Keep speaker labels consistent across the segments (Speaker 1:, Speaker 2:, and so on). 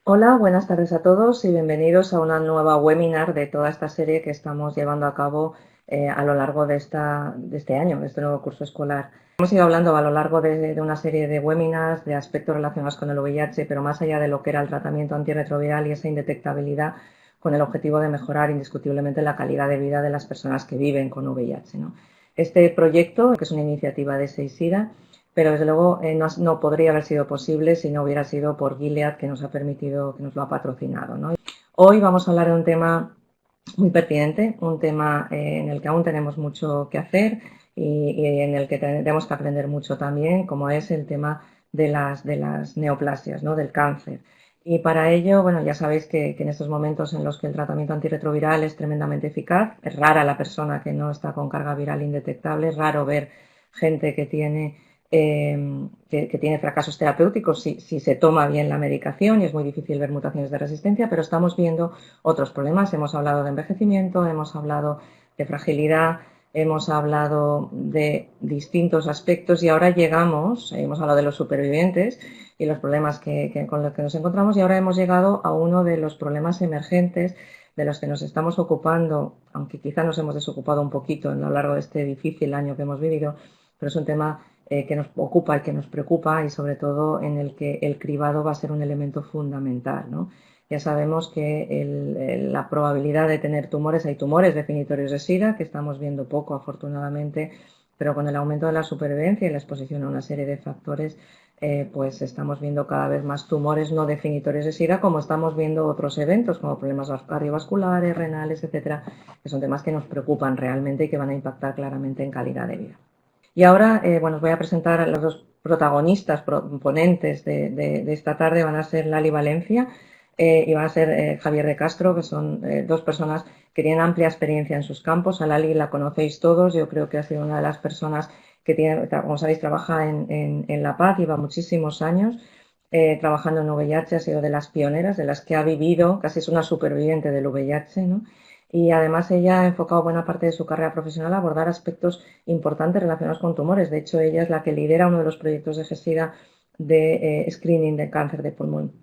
Speaker 1: Hola, buenas tardes a todos y bienvenidos a una nueva webinar de toda esta serie que estamos llevando a cabo a lo largo de este año, de este nuevo curso escolar. Hemos ido hablando a lo largo de una serie de webinars de aspectos relacionados con el VIH, pero más allá de lo que era el tratamiento antirretroviral y esa indetectabilidad, con el objetivo de mejorar indiscutiblemente la calidad de vida de las personas que viven con VIH, ¿no? Este proyecto, que es una iniciativa de SEISIDA, pero desde luego no podría haber sido posible si no hubiera sido por Gilead, que nos ha permitido, que nos lo ha patrocinado, ¿no? Hoy vamos a hablar de un tema muy pertinente, un tema en el que aún tenemos mucho que hacer y en el que tenemos que aprender mucho también, como es el tema de las neoplasias, ¿no? Del cáncer. Y para ello, bueno, ya sabéis que en estos momentos en los que el tratamiento antirretroviral es tremendamente eficaz, es rara la persona que no está con carga viral indetectable, es raro ver gente que tiene fracasos terapéuticos si se toma bien la medicación y es muy difícil ver mutaciones de resistencia, pero estamos viendo otros problemas. Hemos hablado de envejecimiento, hemos hablado de fragilidad, hemos hablado de distintos aspectos y ahora hemos hablado de los supervivientes y los problemas con los que nos encontramos y ahora hemos llegado a uno de los problemas emergentes de los que nos estamos ocupando, aunque quizá nos hemos desocupado un poquito a lo largo de este difícil año que hemos vivido, pero es un tema que nos ocupa y que nos preocupa y sobre todo en el que el cribado va a ser un elemento fundamental, ¿no? Ya sabemos que la probabilidad de tener tumores, hay tumores definitorios de SIDA, que estamos viendo poco afortunadamente, pero con el aumento de la supervivencia y la exposición a una serie de factores, pues estamos viendo cada vez más tumores no definitorios de SIDA, como estamos viendo otros eventos, como problemas cardiovasculares, renales, etcétera, que son temas que nos preocupan realmente y que van a impactar claramente en calidad de vida. Y ahora, bueno, os voy a presentar a los dos protagonistas, ponentes de esta tarde, van a ser Lali Valencia y van a ser Javier de Castro, que son dos personas que tienen amplia experiencia en sus campos. A Lali la conocéis todos, yo creo que ha sido una de las personas que tiene, como sabéis, trabaja en La Paz, lleva muchísimos años trabajando en VIH, ha sido de las pioneras, de las que ha vivido, casi es una superviviente del VIH, ¿no? Y además ella ha enfocado buena parte de su carrera profesional a abordar aspectos importantes relacionados con tumores. De hecho, ella es la que lidera uno de los proyectos de GESIDA de screening de cáncer de pulmón.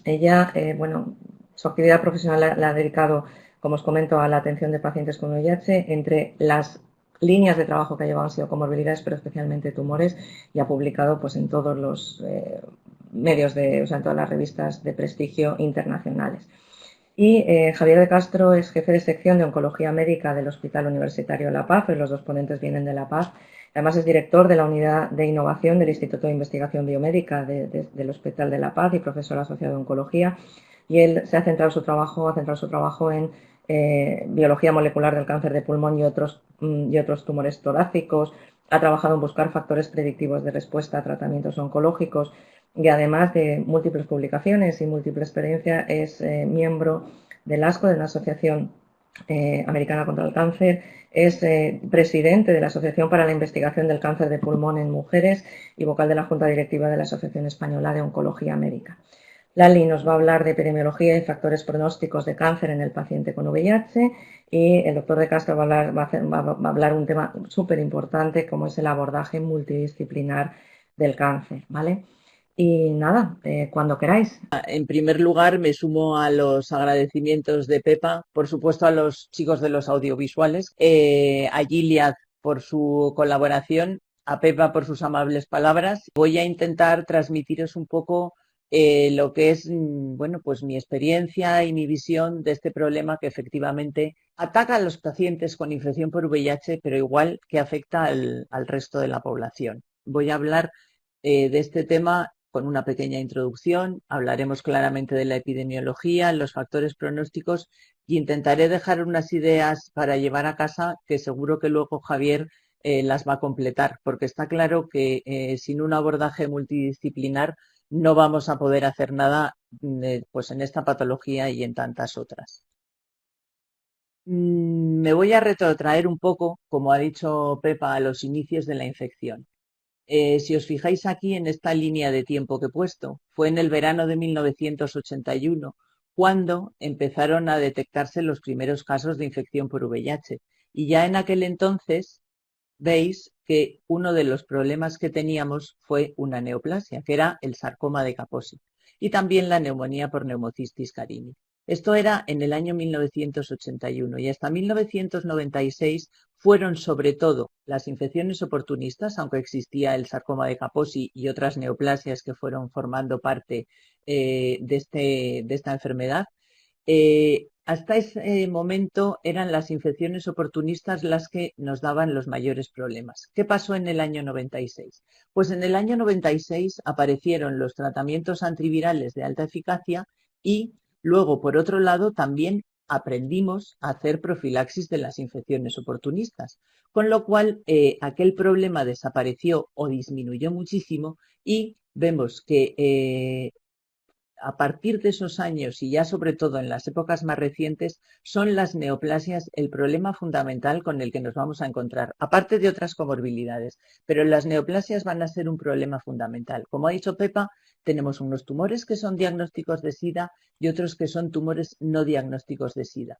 Speaker 1: Ella, bueno, su actividad profesional la ha dedicado, como os comento, a la atención de pacientes con VIH. Entre las líneas de trabajo que ha llevado han sido comorbilidades, pero especialmente tumores, y ha publicado pues en todos los medios o sea, en todas las revistas de prestigio internacionales. Y Javier de Castro es jefe de sección de oncología médica del Hospital Universitario La Paz, pues los dos ponentes vienen de La Paz. Además es director de la unidad de innovación del Instituto de Investigación Biomédica del Hospital de La Paz y profesor asociado de oncología. Y él ha centrado su trabajo en biología molecular del cáncer de pulmón y otros tumores torácicos. Ha trabajado en buscar factores predictivos de respuesta a tratamientos oncológicos y además de múltiples publicaciones y múltiple experiencia es miembro del ASCO, de la Asociación Americana contra el Cáncer, es presidente de la Asociación para la Investigación del Cáncer de Pulmón en Mujeres y vocal de la Junta Directiva de la Asociación Española de Oncología Médica. Lali nos va a hablar de epidemiología y factores pronósticos de cáncer en el paciente con VIH y el doctor de Castro va a hablar un tema súper importante como es el abordaje multidisciplinar del cáncer, ¿vale? Y nada, cuando queráis.
Speaker 2: En primer lugar, me sumo a los agradecimientos de Pepa, por supuesto a los chicos de los audiovisuales, a Gilead por su colaboración, a Pepa por sus amables palabras. Voy a intentar transmitiros un poco lo que es, bueno, pues mi experiencia y mi visión de este problema que efectivamente ataca a los pacientes con infección por VIH, pero igual que afecta al resto de la población. Voy a hablar de este tema con una pequeña introducción. Hablaremos claramente de la epidemiología, los factores pronósticos y intentaré dejar unas ideas para llevar a casa que seguro que luego Javier las va a completar, porque está claro que sin un abordaje multidisciplinar no vamos a poder hacer nada pues en esta patología y en tantas otras. Me voy a retrotraer un poco, como ha dicho Pepa, a los inicios de la infección. Si os fijáis aquí en esta línea de tiempo que he puesto, fue en el verano de 1981 cuando empezaron a detectarse los primeros casos de infección por VIH. Y ya en aquel entonces veis que uno de los problemas que teníamos fue una neoplasia, que era el sarcoma de Kaposi. y también la neumonía por neumocistis carini. Esto era en el año 1981 y hasta 1996 fueron sobre todo las infecciones oportunistas, aunque existía el sarcoma de Kaposi y otras neoplasias que fueron formando parte de esta enfermedad. Hasta ese momento eran las infecciones oportunistas las que nos daban los mayores problemas. ¿Qué pasó en el año 96? Pues en el año 96 aparecieron los tratamientos antivirales de alta eficacia y luego, por otro lado, también aprendimos a hacer profilaxis de las infecciones oportunistas, con lo cual aquel problema desapareció o disminuyó muchísimo y vemos que a partir de esos años y ya sobre todo en las épocas más recientes, son las neoplasias el problema fundamental con el que nos vamos a encontrar, aparte de otras comorbilidades, pero las neoplasias van a ser un problema fundamental. Como ha dicho Pepa, tenemos unos tumores que son diagnósticos de SIDA y otros que son tumores no diagnósticos de SIDA.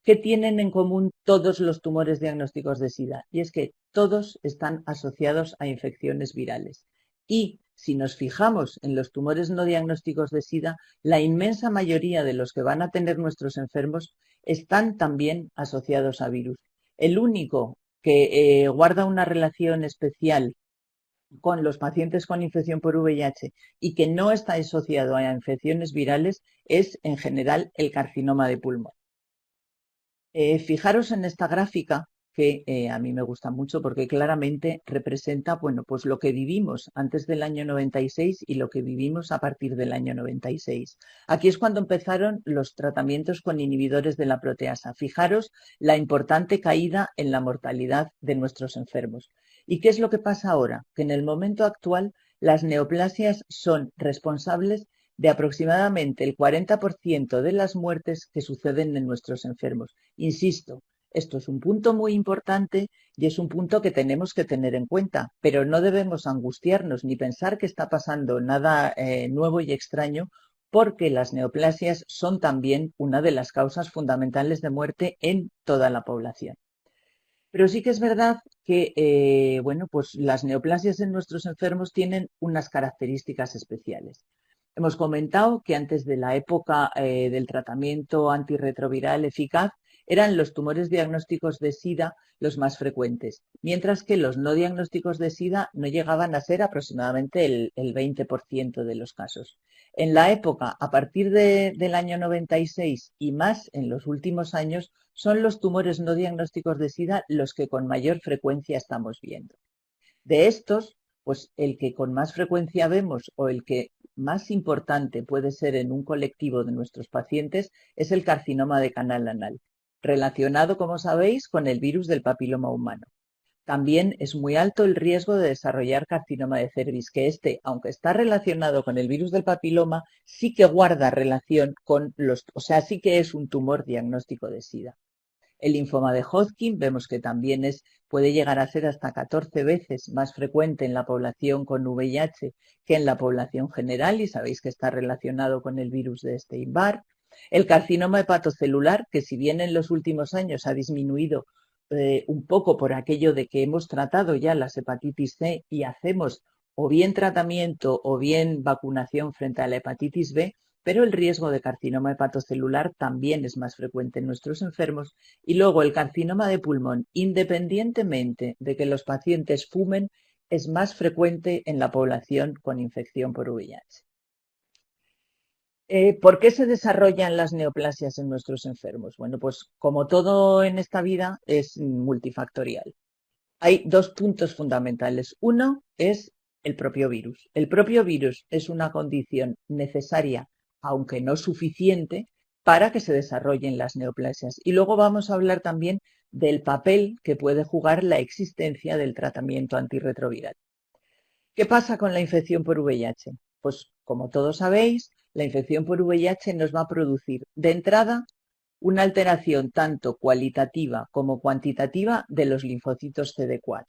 Speaker 2: ¿Qué tienen en común todos los tumores diagnósticos de SIDA? Y es que todos están asociados a infecciones virales. Y si nos fijamos en los tumores no diagnósticos de SIDA, la inmensa mayoría de los que van a tener nuestros enfermos están también asociados a virus. El único que guarda una relación especial con los pacientes con infección por VIH y que no está asociado a infecciones virales es, en general, el carcinoma de pulmón. Fijaros en esta gráfica que a mí me gusta mucho porque claramente representa, bueno, pues lo que vivimos antes del año 96 y lo que vivimos a partir del año 96. Aquí es cuando empezaron los tratamientos con inhibidores de la proteasa. Fijaros la importante caída en la mortalidad de nuestros enfermos. ¿Y qué es lo que pasa ahora? Que en el momento actual las neoplasias son responsables de aproximadamente el 40% de las muertes que suceden en nuestros enfermos. Insisto, esto es un punto muy importante y es un punto que tenemos que tener en cuenta, pero no debemos angustiarnos ni pensar que está pasando nada nuevo y extraño, porque las neoplasias son también una de las causas fundamentales de muerte en toda la población. Pero sí que es verdad que, bueno, pues las neoplasias en nuestros enfermos tienen unas características especiales. Hemos comentado que antes de la época del tratamiento antirretroviral eficaz eran los tumores diagnósticos de SIDA los más frecuentes, mientras que los no diagnósticos de SIDA no llegaban a ser aproximadamente el 20% de los casos. En la época, a partir del año 96 y más en los últimos años, son los tumores no diagnósticos de SIDA los que con mayor frecuencia estamos viendo. De estos, pues el que con más frecuencia vemos o el que más importante puede ser en un colectivo de nuestros pacientes es el carcinoma de canal anal, relacionado, como sabéis, con el virus del papiloma humano. También es muy alto el riesgo de desarrollar carcinoma de cervix, que aunque está relacionado con el virus del papiloma, sí que guarda relación con sí que es un tumor diagnóstico de SIDA. El linfoma de Hodgkin vemos que también puede llegar a ser hasta 14 veces más frecuente en la población con VIH que en la población general y sabéis que está relacionado con el virus de Epstein-Barr. El carcinoma hepatocelular, que si bien en los últimos años ha disminuido un poco por aquello de que hemos tratado ya las hepatitis C y hacemos o bien tratamiento o bien vacunación frente a la hepatitis B, pero el riesgo de carcinoma hepatocelular también es más frecuente en nuestros enfermos. Y luego el carcinoma de pulmón, independientemente de que los pacientes fumen, es más frecuente en la población con infección por VIH. ¿Por qué se desarrollan las neoplasias en nuestros enfermos? Bueno, pues como todo en esta vida es multifactorial. Hay dos puntos fundamentales. Uno es el propio virus. El propio virus es una condición necesaria, aunque no suficiente, para que se desarrollen las neoplasias. Y luego vamos a hablar también del papel que puede jugar la existencia del tratamiento antirretroviral. ¿Qué pasa con la infección por VIH? Pues como todos sabéis, la infección por VIH nos va a producir de entrada una alteración tanto cualitativa como cuantitativa de los linfocitos CD4.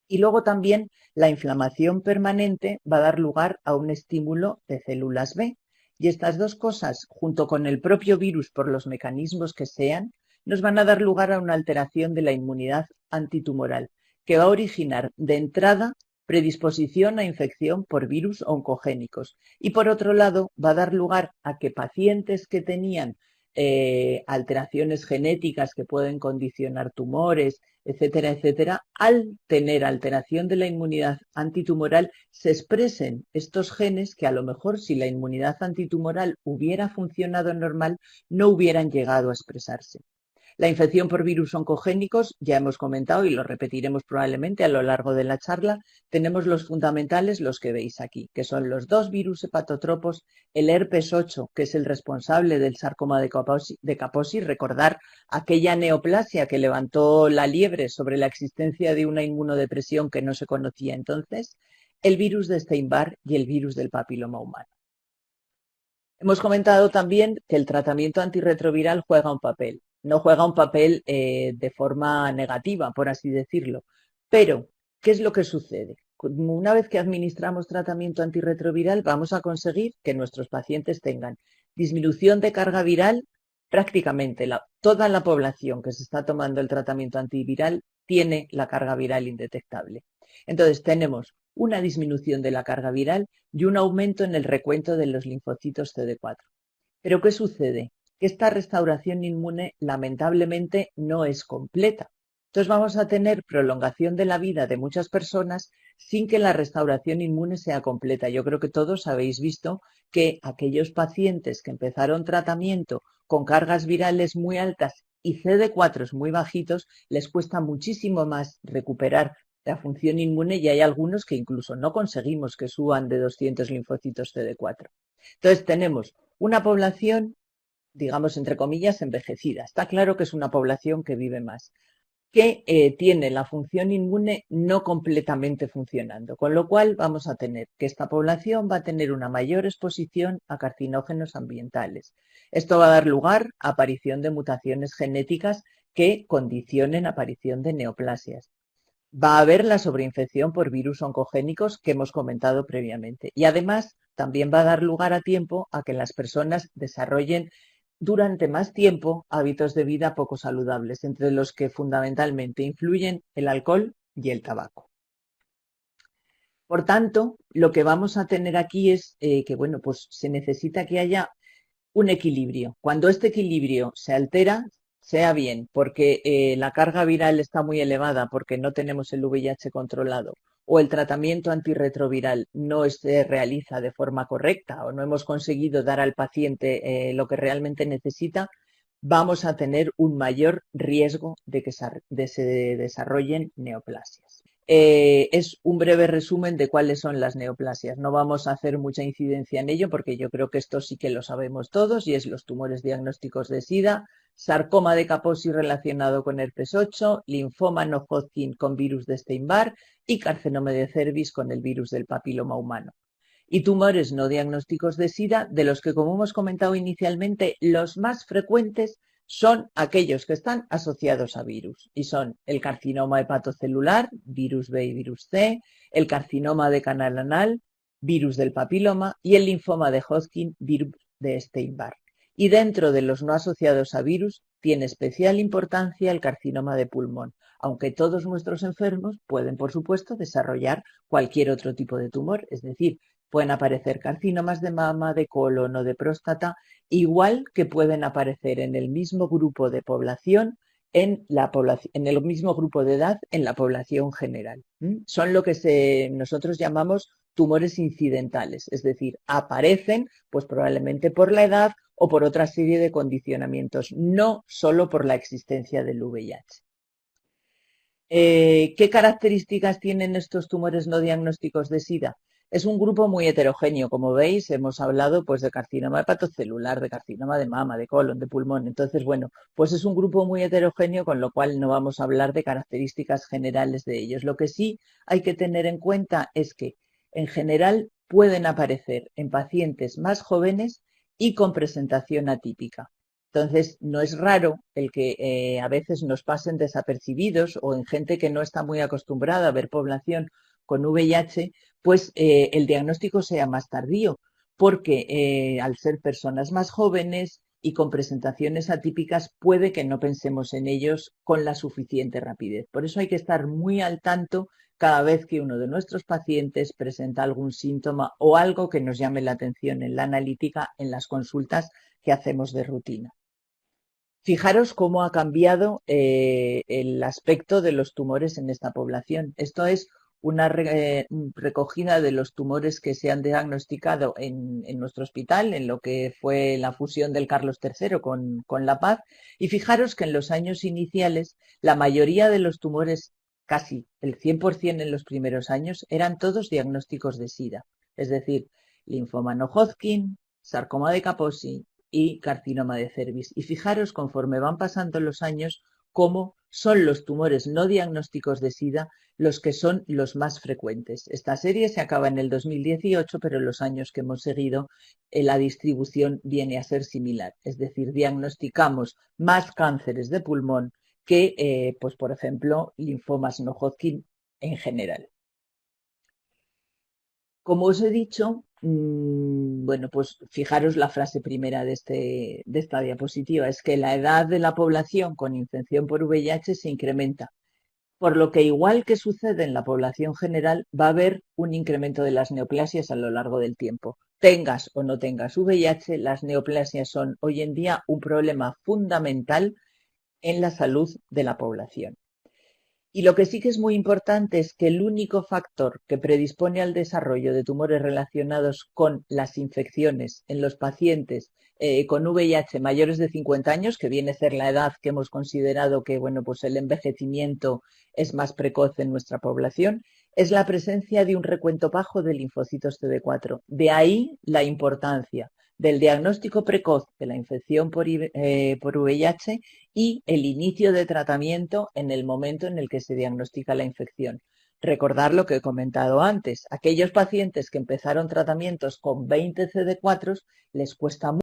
Speaker 2: Y luego también la inflamación permanente va a dar lugar a un estímulo de células B. Y estas dos cosas, junto con el propio virus por los mecanismos que sean, nos van a dar lugar a una alteración de la inmunidad antitumoral, que va a originar de entrada predisposición a infección por virus oncogénicos. Y por otro lado, va a dar lugar a que pacientes que tenían alteraciones genéticas que pueden condicionar tumores, etcétera, etcétera, al tener alteración de la inmunidad antitumoral, se expresen estos genes que a lo mejor si la inmunidad antitumoral hubiera funcionado normal, no hubieran llegado a expresarse. La infección por virus oncogénicos, ya hemos comentado y lo repetiremos probablemente a lo largo de la charla, tenemos los fundamentales, los que veis aquí, que son los dos virus hepatotropos, el herpes 8, que es el responsable del sarcoma de Kaposi, recordar aquella neoplasia que levantó la liebre sobre la existencia de una inmunodepresión que no se conocía entonces, el virus de Epstein-Barr y el virus del papiloma humano. Hemos comentado también que el tratamiento antirretroviral juega un papel. No juega un papel de forma negativa, por así decirlo. Pero, ¿qué es lo que sucede? Una vez que administramos tratamiento antirretroviral, vamos a conseguir que nuestros pacientes tengan disminución de carga viral. Prácticamente toda la población que se está tomando el tratamiento antiviral tiene la carga viral indetectable. Entonces, tenemos una disminución de la carga viral y un aumento en el recuento de los linfocitos CD4. Pero, ¿qué sucede? Que esta restauración inmune lamentablemente no es completa. Entonces vamos a tener prolongación de la vida de muchas personas sin que la restauración inmune sea completa. Yo creo que todos habéis visto que aquellos pacientes que empezaron tratamiento con cargas virales muy altas y CD4 muy bajitos, les cuesta muchísimo más recuperar la función inmune y hay algunos que incluso no conseguimos que suban de 200 linfocitos CD4. Entonces tenemos una población, digamos, entre comillas, envejecida. Está claro que es una población que vive más, que tiene la función inmune no completamente funcionando, con lo cual vamos a tener que esta población va a tener una mayor exposición a carcinógenos ambientales. Esto va a dar lugar a aparición de mutaciones genéticas que condicionen aparición de neoplasias. Va a haber la sobreinfección por virus oncogénicos que hemos comentado previamente y además también va a dar lugar a tiempo a que las personas desarrollen durante más tiempo hábitos de vida poco saludables, entre los que fundamentalmente influyen el alcohol y el tabaco. Por tanto, lo que vamos a tener aquí es que, bueno, pues se necesita que haya un equilibrio. Cuando este equilibrio se altera, sea bien porque la carga viral está muy elevada porque no tenemos el VIH controlado o el tratamiento antirretroviral no se realiza de forma correcta o no hemos conseguido dar al paciente lo que realmente necesita, vamos a tener un mayor riesgo de que se desarrollen neoplasias. Es un breve resumen de cuáles son las neoplasias. No vamos a hacer mucha incidencia en ello porque yo creo que esto sí que lo sabemos todos y es los tumores diagnósticos de SIDA, sarcoma de Kaposi relacionado con herpes 8, linfoma no Hodgkin con virus de Epstein-Barr y carcinoma de cervix con el virus del papiloma humano. Y tumores no diagnósticos de SIDA, de los que, como hemos comentado inicialmente, los más frecuentes son aquellos que están asociados a virus y son el carcinoma hepatocelular, virus B y virus C, el carcinoma de canal anal, virus del papiloma y el linfoma de Hodgkin, virus de Epstein-Barr. Y dentro de los no asociados a virus tiene especial importancia el carcinoma de pulmón, aunque todos nuestros enfermos pueden, por supuesto, desarrollar cualquier otro tipo de tumor, es decir, pueden aparecer carcinomas de mama, de colon o de próstata, igual que pueden aparecer en el mismo grupo de población, en el mismo grupo de edad, en la población general. Son lo que nosotros llamamos tumores incidentales, es decir, aparecen pues probablemente por la edad o por otra serie de condicionamientos, no solo por la existencia del VIH. ¿Qué características tienen estos tumores no diagnósticos de SIDA? Es un grupo muy heterogéneo, como veis, hemos hablado pues de carcinoma hepatocelular, de carcinoma de mama, de colon, de pulmón. Entonces, bueno, pues es un grupo muy heterogéneo, con lo cual no vamos a hablar de características generales de ellos. Lo que sí hay que tener en cuenta es que, en general, pueden aparecer en pacientes más jóvenes y con presentación atípica. Entonces, no es raro el que a veces nos pasen desapercibidos o en gente que no está muy acostumbrada a ver población con VIH, pues el diagnóstico sea más tardío, porque al ser personas más jóvenes y con presentaciones atípicas, puede que no pensemos en ellos con la suficiente rapidez. Por eso hay que estar muy al tanto cada vez que uno de nuestros pacientes presenta algún síntoma o algo que nos llame la atención en la analítica en las consultas que hacemos de rutina. Fijaros cómo ha cambiado el aspecto de los tumores en esta población. Esto es una recogida de los tumores que se han diagnosticado en nuestro hospital, en lo que fue la fusión del Carlos III con La Paz. Y fijaros que en los años iniciales, la mayoría de los tumores, casi el 100% en los primeros años, eran todos diagnósticos de SIDA. Es decir, linfoma no Hodgkin, sarcoma de Kaposi y carcinoma de cervix. Y fijaros, conforme van pasando los años, cómo son los tumores no diagnósticos de SIDA los que son los más frecuentes. Esta serie se acaba en el 2018, pero en los años que hemos seguido la distribución viene a ser similar. Es decir, diagnosticamos más cánceres de pulmón que, pues por ejemplo, linfomas no Hodgkin en general. Como os he dicho, bueno, pues fijaros la frase primera de esta diapositiva, es que la edad de la población con infección por VIH se incrementa, por lo que igual que sucede en la población general, va a haber un incremento de las neoplasias a lo largo del tiempo. Tengas o no tengas VIH, las neoplasias son hoy en día un problema fundamental en la salud de la población. Y lo que sí que es muy importante es que el único factor que predispone al desarrollo de tumores relacionados con las infecciones en los pacientes con VIH mayores de 50 años, que viene a ser la edad que hemos considerado que, bueno, pues el envejecimiento es más precoz en nuestra población, es la presencia de un recuento bajo de linfocitos CD4. De ahí la importancia del diagnóstico precoz de la infección por VIH y el inicio de tratamiento en el momento en el que se diagnostica la infección. Recordar lo que he comentado antes, aquellos pacientes que empezaron tratamientos con 20 CD4 les cuesta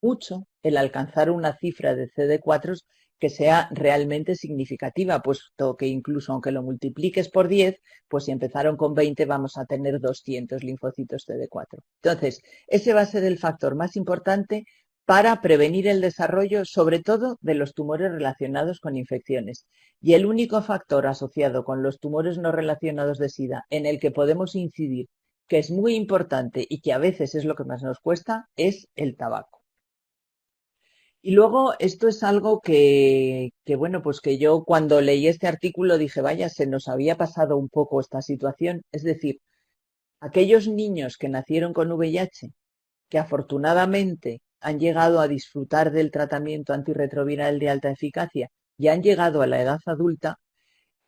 Speaker 2: mucho el alcanzar una cifra de CD4 que sea realmente significativa, puesto que incluso aunque lo multipliques por 10, pues si empezaron con 20 vamos a tener 200 linfocitos CD4. Entonces, ese va a ser el factor más importante para prevenir el desarrollo, sobre todo, de los tumores relacionados con infecciones. Y el único factor asociado con los tumores no relacionados de SIDA en el que podemos incidir, que es muy importante y que a veces es lo que más nos cuesta, es el tabaco. Y luego esto es algo bueno, pues que yo cuando leí este artículo dije, vaya, se nos había pasado un poco esta situación. Es decir, aquellos niños que nacieron con VIH, que afortunadamente han llegado a disfrutar del tratamiento antirretroviral de alta eficacia y han llegado a la edad adulta,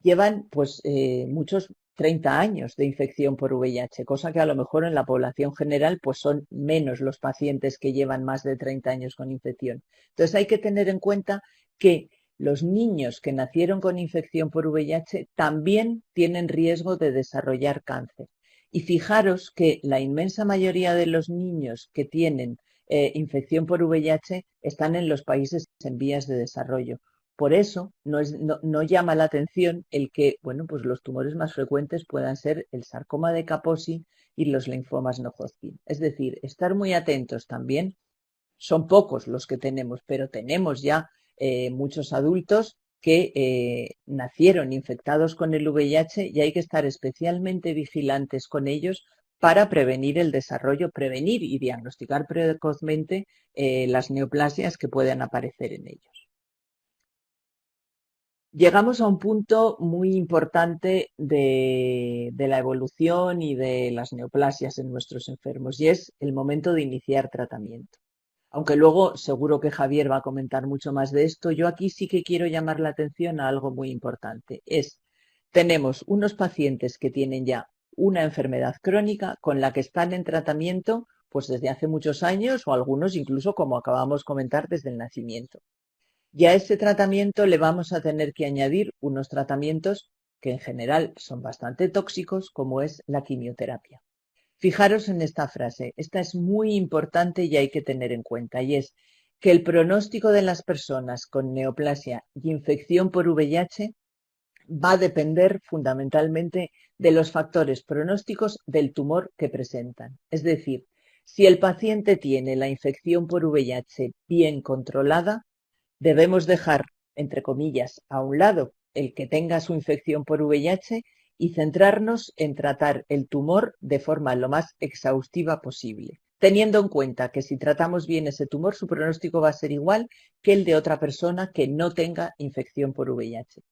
Speaker 2: llevan pues muchos 30 años de infección por VIH, cosa que a lo mejor en la población general pues son menos los pacientes que llevan más de 30 años con infección. Entonces hay que tener en cuenta que los niños que nacieron con infección por VIH también tienen riesgo de desarrollar cáncer. Y fijaros que la inmensa mayoría de los niños que tienen infección por VIH están en los países en vías de desarrollo. Por eso no llama la atención el que, bueno, pues los tumores más frecuentes puedan ser el sarcoma de Kaposi y los linfomas no Hodgkin. Es decir, estar muy atentos también. Son pocos los que tenemos, pero tenemos ya muchos adultos que nacieron infectados con el VIH y hay que estar especialmente vigilantes con ellos para prevenir el desarrollo, prevenir y diagnosticar precozmente las neoplasias que puedan aparecer en ellos. Llegamos a un punto muy importante de la evolución y de las neoplasias en nuestros enfermos y es el momento de iniciar tratamiento. Aunque luego seguro que Javier va a comentar mucho más de esto, yo aquí sí que quiero llamar la atención a algo muy importante. Tenemos unos pacientes que tienen ya una enfermedad crónica con la que están en tratamiento pues desde hace muchos años o algunos incluso, como acabamos de comentar, desde el nacimiento. Y a ese tratamiento le vamos a tener que añadir unos tratamientos que en general son bastante tóxicos, como es la quimioterapia. Fijaros en esta frase, esta es muy importante y hay que tener en cuenta, y es que el pronóstico de las personas con neoplasia y infección por VIH va a depender fundamentalmente de los factores pronósticos del tumor que presentan. Es decir, si el paciente tiene la infección por VIH bien controlada, debemos dejar, entre comillas, a un lado el que tenga su infección por VIH y centrarnos en tratar el tumor de forma lo más exhaustiva posible, teniendo en cuenta que si tratamos bien ese tumor, su pronóstico va a ser igual que el de otra persona que no tenga infección por VIH.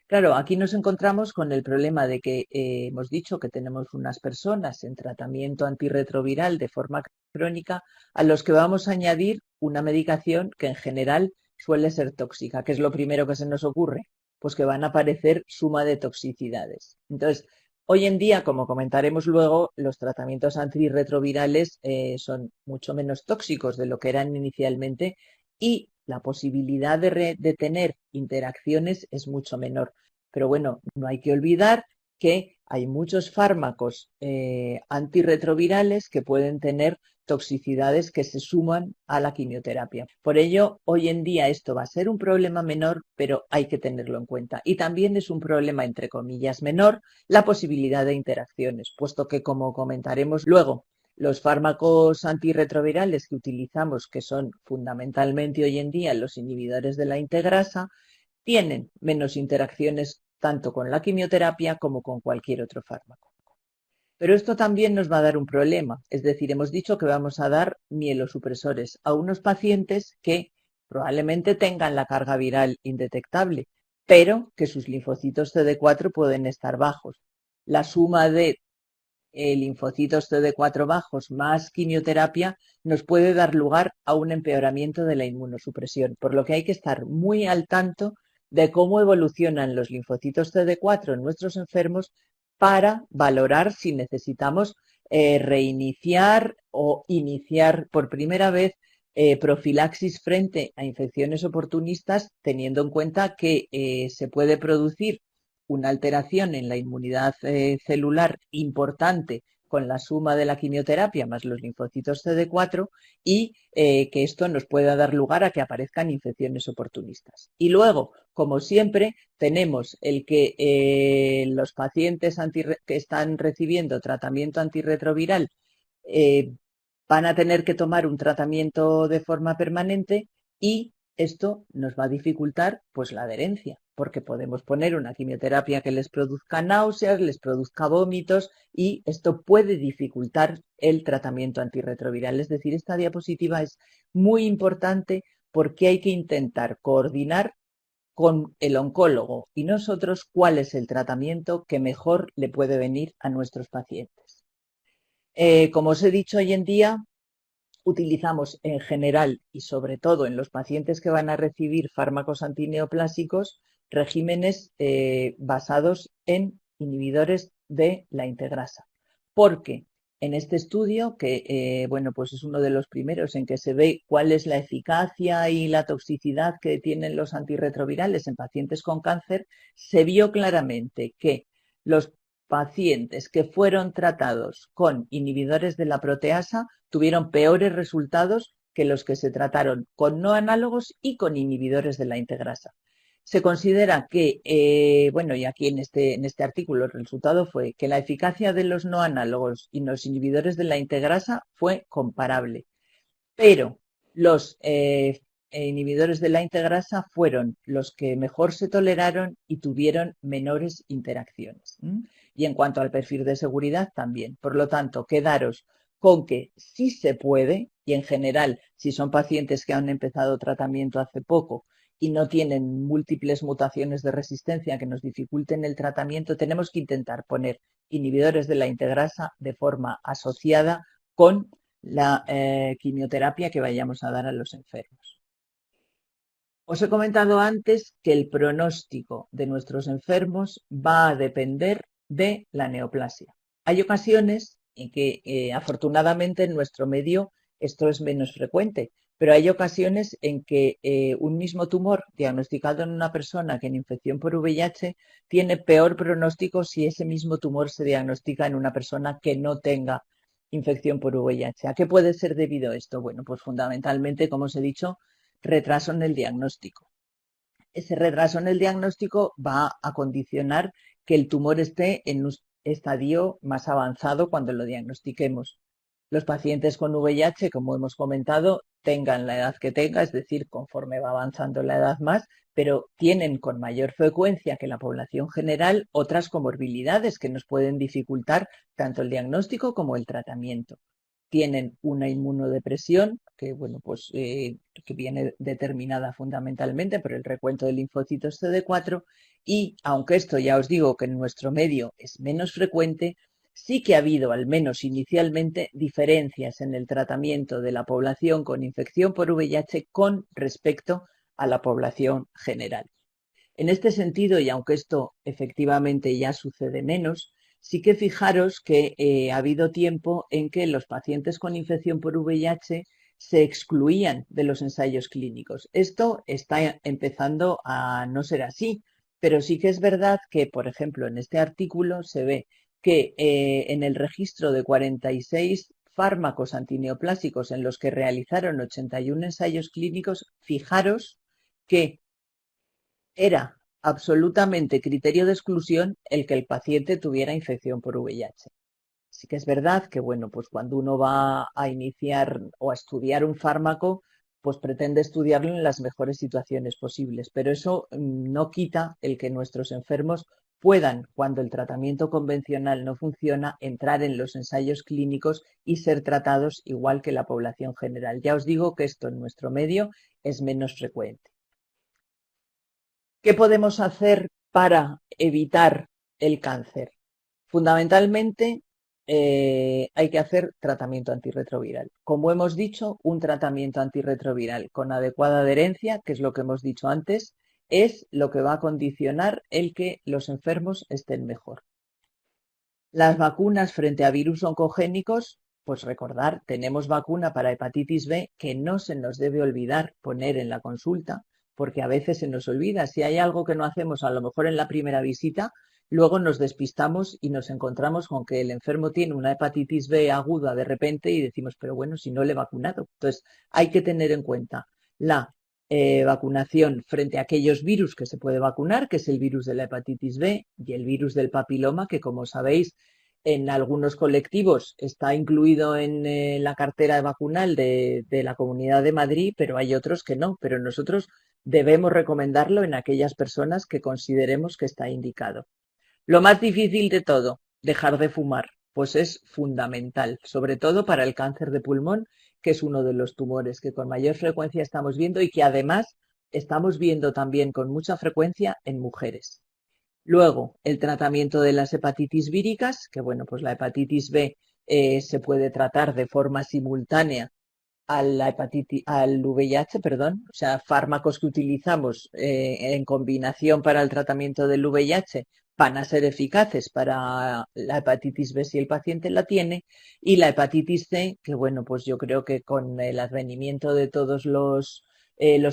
Speaker 2: Claro, aquí nos encontramos con el problema de que hemos dicho que tenemos unas personas en tratamiento antirretroviral de forma crónica a los que vamos a añadir una medicación que en general suele ser tóxica. ¿Qué es lo primero que se nos ocurre? Pues que van a aparecer suma de toxicidades. Entonces, hoy en día, como comentaremos luego, los tratamientos antirretrovirales son mucho menos tóxicos de lo que eran inicialmente y la posibilidad de tener interacciones es mucho menor. Pero bueno, no hay que olvidar que hay muchos fármacos antirretrovirales que pueden tener toxicidades que se suman a la quimioterapia. Por ello, hoy en día esto va a ser un problema menor, pero hay que tenerlo en cuenta. Y también es un problema, entre comillas, menor la posibilidad de interacciones, puesto que, como comentaremos luego, los fármacos antirretrovirales que utilizamos, que son fundamentalmente hoy en día los inhibidores de la integrasa, tienen menos interacciones tanto con la quimioterapia como con cualquier otro fármaco. Pero esto también nos va a dar un problema, es decir, hemos dicho que vamos a dar mielosupresores a unos pacientes que probablemente tengan la carga viral indetectable, pero que sus linfocitos CD4 pueden estar bajos. La suma de linfocitos CD4 bajos más quimioterapia nos puede dar lugar a un empeoramiento de la inmunosupresión, por lo que hay que estar muy al tanto de cómo evolucionan los linfocitos CD4 en nuestros enfermos para valorar si necesitamos reiniciar o iniciar por primera vez profilaxis frente a infecciones oportunistas, teniendo en cuenta que se puede producir una alteración en la inmunidad celular importante con la suma de la quimioterapia más los linfocitos CD4 y que esto nos pueda dar lugar a que aparezcan infecciones oportunistas. Y luego, como siempre, tenemos el que los pacientes que están recibiendo tratamiento antirretroviral van a tener que tomar un tratamiento de forma permanente y esto nos va a dificultar pues la adherencia, porque podemos poner una quimioterapia que les produzca náuseas, les produzca vómitos y esto puede dificultar el tratamiento antirretroviral. Es decir, esta diapositiva es muy importante porque hay que intentar coordinar con el oncólogo y nosotros cuál es el tratamiento que mejor le puede venir a nuestros pacientes. Como os he dicho, hoy en día utilizamos en general y sobre todo en los pacientes que van a recibir fármacos antineoplásicos regímenes basados en inhibidores de la integrasa. Porque en este estudio, que bueno, pues es uno de los primeros en que se ve cuál es la eficacia y la toxicidad que tienen los antirretrovirales en pacientes con cáncer, se vio claramente que los pacientes que fueron tratados con inhibidores de la proteasa tuvieron peores resultados que los que se trataron con no análogos y con inhibidores de la integrasa. Se considera que, bueno, y aquí en este artículo el resultado fue que la eficacia de los no análogos y los inhibidores de la integrasa fue comparable, pero los inhibidores de la integrasa fueron los que mejor se toleraron y tuvieron menores interacciones. Y en cuanto al perfil de seguridad también. Por lo tanto, quedaros con que sí se puede, y en general, si son pacientes que han empezado tratamiento hace poco y no tienen múltiples mutaciones de resistencia que nos dificulten el tratamiento, tenemos que intentar poner inhibidores de la integrasa de forma asociada con la quimioterapia que vayamos a dar a los enfermos. Os he comentado antes que el pronóstico de nuestros enfermos va a depender de la neoplasia. Hay ocasiones en que afortunadamente en nuestro medio esto es menos frecuente, pero hay ocasiones en que un mismo tumor diagnosticado en una persona que en infección por VIH tiene peor pronóstico si ese mismo tumor se diagnostica en una persona que no tenga infección por VIH. ¿A qué puede ser debido esto? Bueno, pues fundamentalmente, como os he dicho, retraso en el diagnóstico. Ese retraso en el diagnóstico va a condicionar que el tumor esté en un estadio más avanzado cuando lo diagnostiquemos. Los pacientes con VIH, como hemos comentado, tengan la edad que tenga, es decir, conforme va avanzando la edad más, pero tienen con mayor frecuencia que la población general otras comorbilidades que nos pueden dificultar tanto el diagnóstico como el tratamiento. Tienen una inmunodepresión que, bueno, pues, que viene determinada fundamentalmente por el recuento de linfocitos CD4 y, aunque esto ya os digo que en nuestro medio es menos frecuente, sí que ha habido, al menos inicialmente, diferencias en el tratamiento de la población con infección por VIH con respecto a la población general. En este sentido, y aunque esto efectivamente ya sucede menos, sí que fijaros que ha habido tiempo en que los pacientes con infección por VIH se excluían de los ensayos clínicos. Esto está empezando a no ser así, pero sí que es verdad que, por ejemplo, en este artículo se ve que en el registro de 46 fármacos antineoplásicos en los que realizaron 81 ensayos clínicos, fijaros que era absolutamente criterio de exclusión el que el paciente tuviera infección por VIH. Sí que es verdad que, bueno, pues cuando uno va a iniciar o a estudiar un fármaco, pues pretende estudiarlo en las mejores situaciones posibles, pero eso no quita el que nuestros enfermos puedan, cuando el tratamiento convencional no funciona, entrar en los ensayos clínicos y ser tratados igual que la población general. Ya os digo que esto en nuestro medio es menos frecuente. ¿Qué podemos hacer para evitar el cáncer? Fundamentalmente, hay que hacer tratamiento antirretroviral. Como hemos dicho, un tratamiento antirretroviral con adecuada adherencia, que es lo que hemos dicho antes, es lo que va a condicionar el que los enfermos estén mejor. Las vacunas frente a virus oncogénicos, pues recordar, tenemos vacuna para hepatitis B que no se nos debe olvidar poner en la consulta, porque a veces se nos olvida. Si hay algo que no hacemos a lo mejor en la primera visita, luego nos despistamos y nos encontramos con que el enfermo tiene una hepatitis B aguda de repente y decimos, pero bueno, si no le he vacunado. Entonces, hay que tener en cuenta la vacunación frente a aquellos virus que se puede vacunar, que es el virus de la hepatitis B y el virus del papiloma, que como sabéis, en algunos colectivos está incluido en la cartera vacunal de la Comunidad de Madrid, pero hay otros que no. Pero nosotros debemos recomendarlo en aquellas personas que consideremos que está indicado. Lo más difícil de todo, dejar de fumar, pues es fundamental, sobre todo para el cáncer de pulmón, que es uno de los tumores que con mayor frecuencia estamos viendo y que además estamos viendo también con mucha frecuencia en mujeres. Luego, el tratamiento de las hepatitis víricas, que bueno, pues la hepatitis B se puede tratar de forma simultánea al VIH, perdón, o sea, fármacos que utilizamos en combinación para el tratamiento del VIH van a ser eficaces para la hepatitis B si el paciente la tiene, y la hepatitis C, que bueno, pues yo creo que con el advenimiento de todos los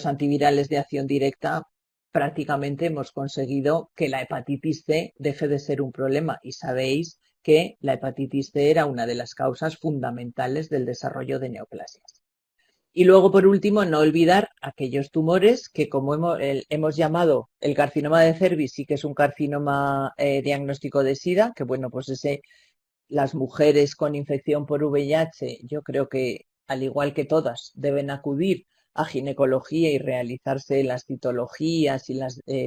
Speaker 2: antivirales de acción directa, prácticamente hemos conseguido que la hepatitis C deje de ser un problema y sabéis que la hepatitis C era una de las causas fundamentales del desarrollo de neoplasias. Y luego, por último, no olvidar aquellos tumores que, como hemos llamado el carcinoma de cervix, sí que es un carcinoma diagnóstico de SIDA, que bueno, pues las mujeres con infección por VIH, yo creo que, al igual que todas, deben acudir a ginecología y realizarse las citologías y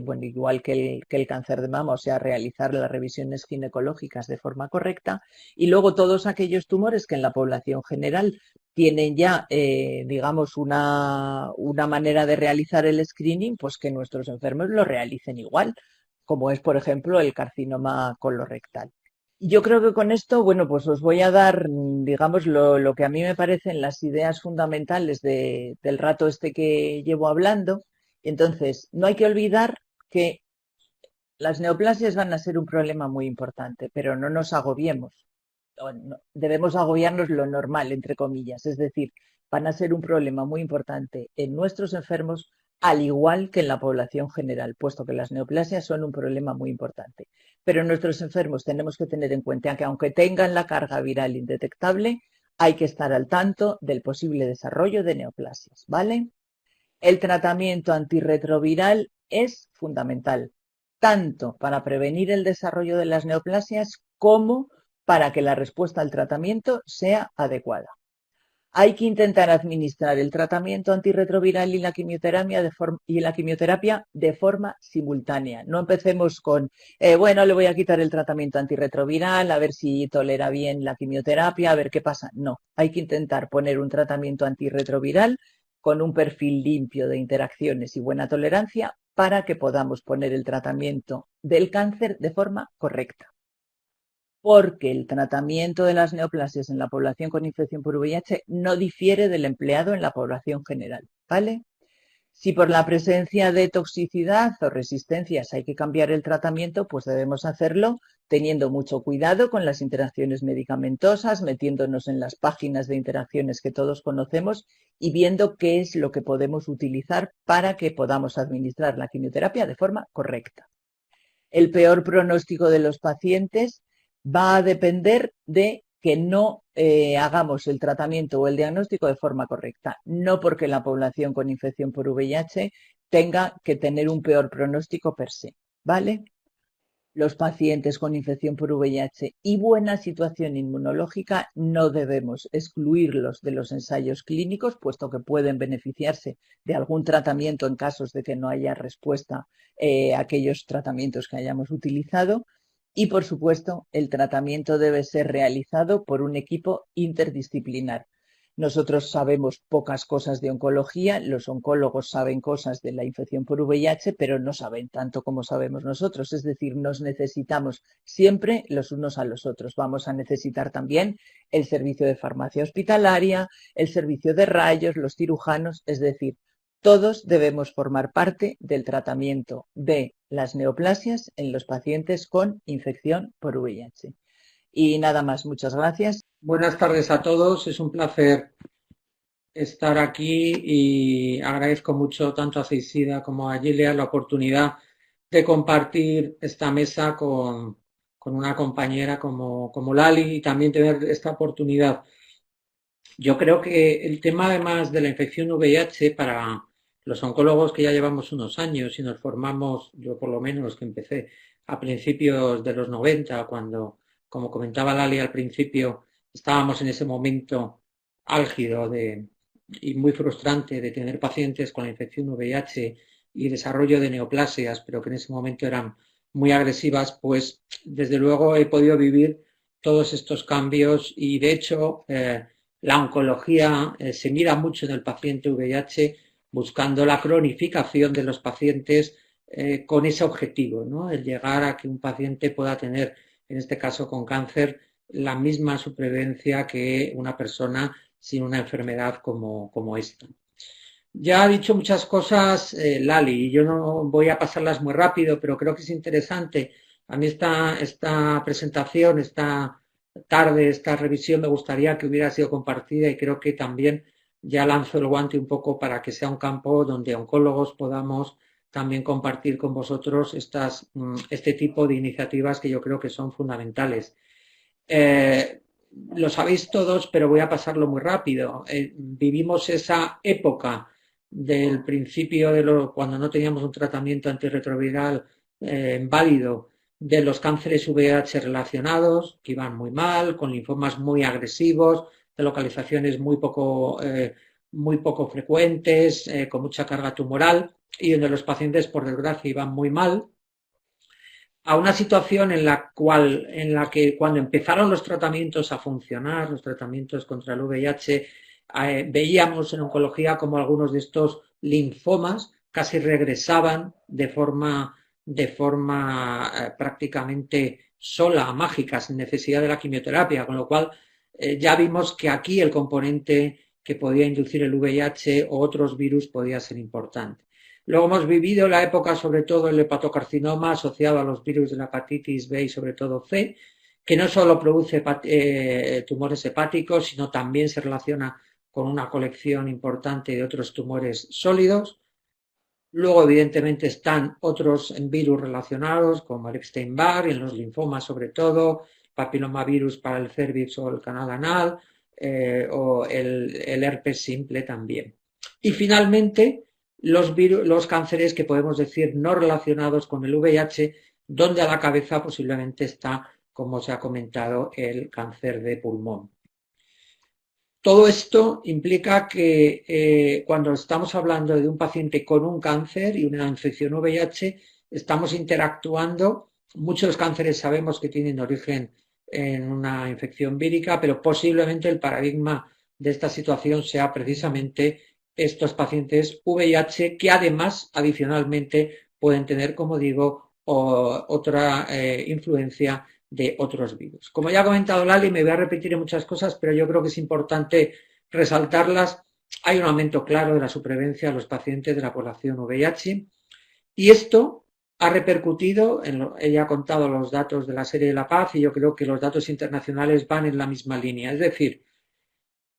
Speaker 2: bueno, igual que el cáncer de mama, o sea, realizar las revisiones ginecológicas de forma correcta. Y luego todos aquellos tumores que en la población general tienen ya, digamos, una manera de realizar el screening, pues que nuestros enfermos lo realicen igual, como es, por ejemplo, el carcinoma colorectal. Yo creo que con esto, bueno, pues os voy a dar, digamos, lo que a mí me parecen las ideas fundamentales del rato este que llevo hablando. Entonces, no hay que olvidar que las neoplasias van a ser un problema muy importante, pero no nos agobiemos. Debemos agobiarnos lo normal, entre comillas, es decir, van a ser un problema muy importante en nuestros enfermos, al igual que en la población general, puesto que las neoplasias son un problema muy importante. Pero en nuestros enfermos tenemos que tener en cuenta que aunque tengan la carga viral indetectable, hay que estar al tanto del posible desarrollo de neoplasias, ¿vale? El tratamiento antirretroviral es fundamental, tanto para prevenir el desarrollo de las neoplasias como para que la respuesta al tratamiento sea adecuada. Hay que intentar administrar el tratamiento antirretroviral y la quimioterapia de forma simultánea. No empecemos con, bueno, le voy a quitar el tratamiento antirretroviral, a ver si tolera bien la quimioterapia, a ver qué pasa. No, hay que intentar poner un tratamiento antirretroviral con un perfil limpio de interacciones y buena tolerancia para que podamos poner el tratamiento del cáncer de forma correcta. Porque el tratamiento de las neoplasias en la población con infección por VIH no difiere del empleado en la población general, ¿vale? Si por la presencia de toxicidad o resistencias hay que cambiar el tratamiento, pues debemos hacerlo teniendo mucho cuidado con las interacciones medicamentosas, metiéndonos en las páginas de interacciones que todos conocemos y viendo qué es lo que podemos utilizar para que podamos administrar la quimioterapia de forma correcta. El peor pronóstico de los pacientes va a depender de que no hagamos el tratamiento o el diagnóstico de forma correcta, no porque la población con infección por VIH tenga que tener un peor pronóstico per se, ¿vale? Los pacientes con infección por VIH y buena situación inmunológica no debemos excluirlos de los ensayos clínicos, puesto que pueden beneficiarse de algún tratamiento en casos de que no haya respuesta a aquellos tratamientos que hayamos utilizado. Y, por supuesto, el tratamiento debe ser realizado por un equipo interdisciplinar. Nosotros sabemos pocas cosas de oncología, los oncólogos saben cosas de la infección por VIH, pero no saben tanto como sabemos nosotros. Es decir, nos necesitamos siempre los unos a los otros. Vamos a necesitar también el servicio de farmacia hospitalaria, el servicio de rayos, los cirujanos, es decir, todos debemos formar parte del tratamiento de las neoplasias en los pacientes con infección por VIH. Y nada más, muchas gracias.
Speaker 3: Buenas tardes a todos, es un placer estar aquí y agradezco mucho tanto a Ceisida como a Gilead la oportunidad de compartir esta mesa con una compañera como Lali y también tener esta oportunidad. Yo creo que el tema además de la infección VIH para los oncólogos que ya llevamos unos años y nos formamos, yo por lo menos que empecé a principios de los 90, cuando, como comentaba Lali al principio, estábamos en ese momento álgido y muy frustrante de tener pacientes con la infección VIH y desarrollo de neoplasias, pero que en ese momento eran muy agresivas, pues desde luego he podido vivir todos estos cambios y de hecho la oncología se mira mucho en el paciente VIH buscando la cronificación de los pacientes con ese objetivo, ¿no? El llegar a que un paciente pueda tener, en este caso con cáncer, la misma supervivencia que una persona sin una enfermedad como esta. Ya ha dicho muchas cosas Lali, y yo no voy a pasarlas muy rápido, pero creo que es interesante. A mí esta presentación, esta tarde, esta revisión me gustaría que hubiera sido compartida y creo que también ya lanzo el guante un poco para que sea un campo donde oncólogos podamos también compartir con vosotros este tipo de iniciativas que yo creo que son fundamentales. Lo sabéis todos, pero voy a pasarlo muy rápido. Vivimos esa época del principio cuando no teníamos un tratamiento antirretroviral válido de los cánceres VIH relacionados, que iban muy mal, con linfomas muy agresivos, de localizaciones muy poco frecuentes, con mucha carga tumoral, y donde los pacientes, por desgracia, iban muy mal, a una situación en la que cuando empezaron los tratamientos a funcionar, los tratamientos contra el VIH, veíamos en oncología como algunos de estos linfomas casi regresaban de forma prácticamente sola, mágica, sin necesidad de la quimioterapia, con lo cual ya vimos que aquí el componente que podía inducir el VIH o otros virus podía ser importante. Luego hemos vivido la época, sobre todo, el hepatocarcinoma asociado a los virus de la hepatitis B y sobre todo C, que no solo produce tumores hepáticos, sino también se relaciona con una colección importante de otros tumores sólidos. Luego, evidentemente, están otros virus relacionados, como el Epstein-Barr, y en los linfomas sobre todo, papilomavirus para el cérvix o el canal anal, o el herpes simple también. Y finalmente, los cánceres que podemos decir no relacionados con el VIH, donde a la cabeza posiblemente está como se ha comentado, el cáncer de pulmón. Todo esto implica que cuando estamos hablando de un paciente con un cáncer y una infección VIH, estamos interactuando. Muchos cánceres sabemos que tienen origen en una infección vírica, pero posiblemente el paradigma de esta situación sea precisamente estos pacientes VIH que además, adicionalmente, pueden tener, como digo, otra influencia de otros virus. Como ya ha comentado Lali, me voy a repetir en muchas cosas, pero yo creo que es importante resaltarlas. Hay un aumento claro de la supervivencia de los pacientes de la población VIH y esto ha repercutido, ella ha contado los datos de la serie de la paz y yo creo que los datos internacionales van en la misma línea, es decir,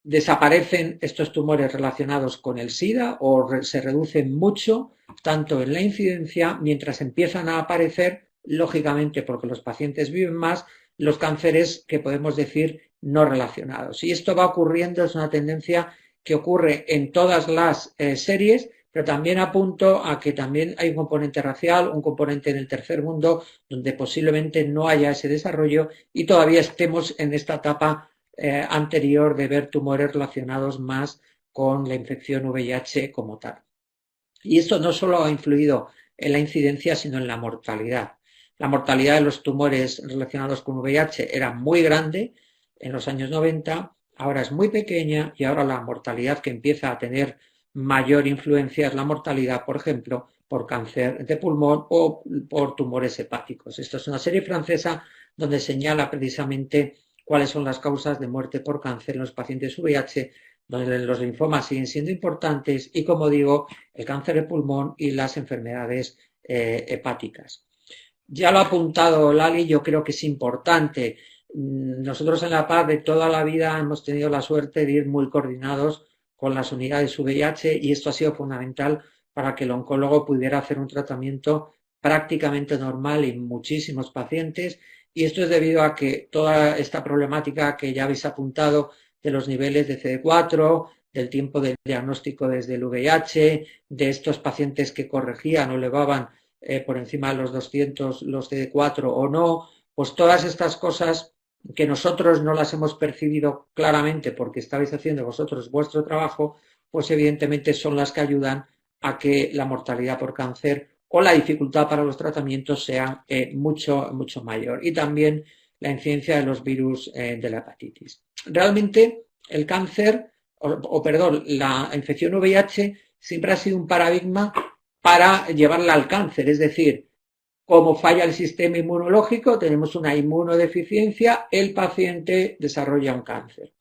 Speaker 3: desaparecen estos tumores relacionados con el SIDA o se reducen mucho, tanto en la incidencia, mientras empiezan a aparecer, lógicamente porque los pacientes viven más, los cánceres que podemos decir no relacionados. Y esto va ocurriendo, es una tendencia que ocurre en todas las series, pero también apunto a que también hay un componente racial, un componente en el tercer mundo, donde posiblemente no haya ese desarrollo y todavía estemos en esta etapa anterior de ver tumores relacionados más con la infección VIH como tal. Y esto no solo ha influido en la incidencia, sino en la mortalidad. La mortalidad de los tumores relacionados con VIH era muy grande en los años 90, ahora es muy pequeña y ahora la mortalidad que empieza a tener mayor influencia es la mortalidad, por ejemplo, por cáncer de pulmón o por tumores hepáticos. Esto es una serie francesa donde señala precisamente cuáles son las causas de muerte por cáncer en los pacientes VIH, donde los linfomas siguen siendo importantes y, como digo, el cáncer de pulmón y las enfermedades hepáticas. Ya lo ha apuntado Lali, yo creo que es importante. Nosotros en la paz de toda la vida hemos tenido la suerte de ir muy coordinados con las unidades VIH y esto ha sido fundamental para que el oncólogo pudiera hacer un tratamiento prácticamente normal en muchísimos pacientes. Y esto es debido a que toda esta problemática que ya habéis apuntado de los niveles de CD4, del tiempo del diagnóstico desde el VIH, de estos pacientes que corregían o elevaban por encima de los 200 los CD4 o no, pues todas estas cosas que nosotros no las hemos percibido claramente porque estabais haciendo vosotros vuestro trabajo, pues evidentemente son las que ayudan a que la mortalidad por cáncer o la dificultad para los tratamientos sea mucho mayor y también la incidencia de los virus de la hepatitis. Realmente el cáncer, la infección VIH siempre ha sido un paradigma para llevarla al cáncer, es decir, como falla el sistema inmunológico, tenemos una inmunodeficiencia, el paciente desarrolla un cáncer.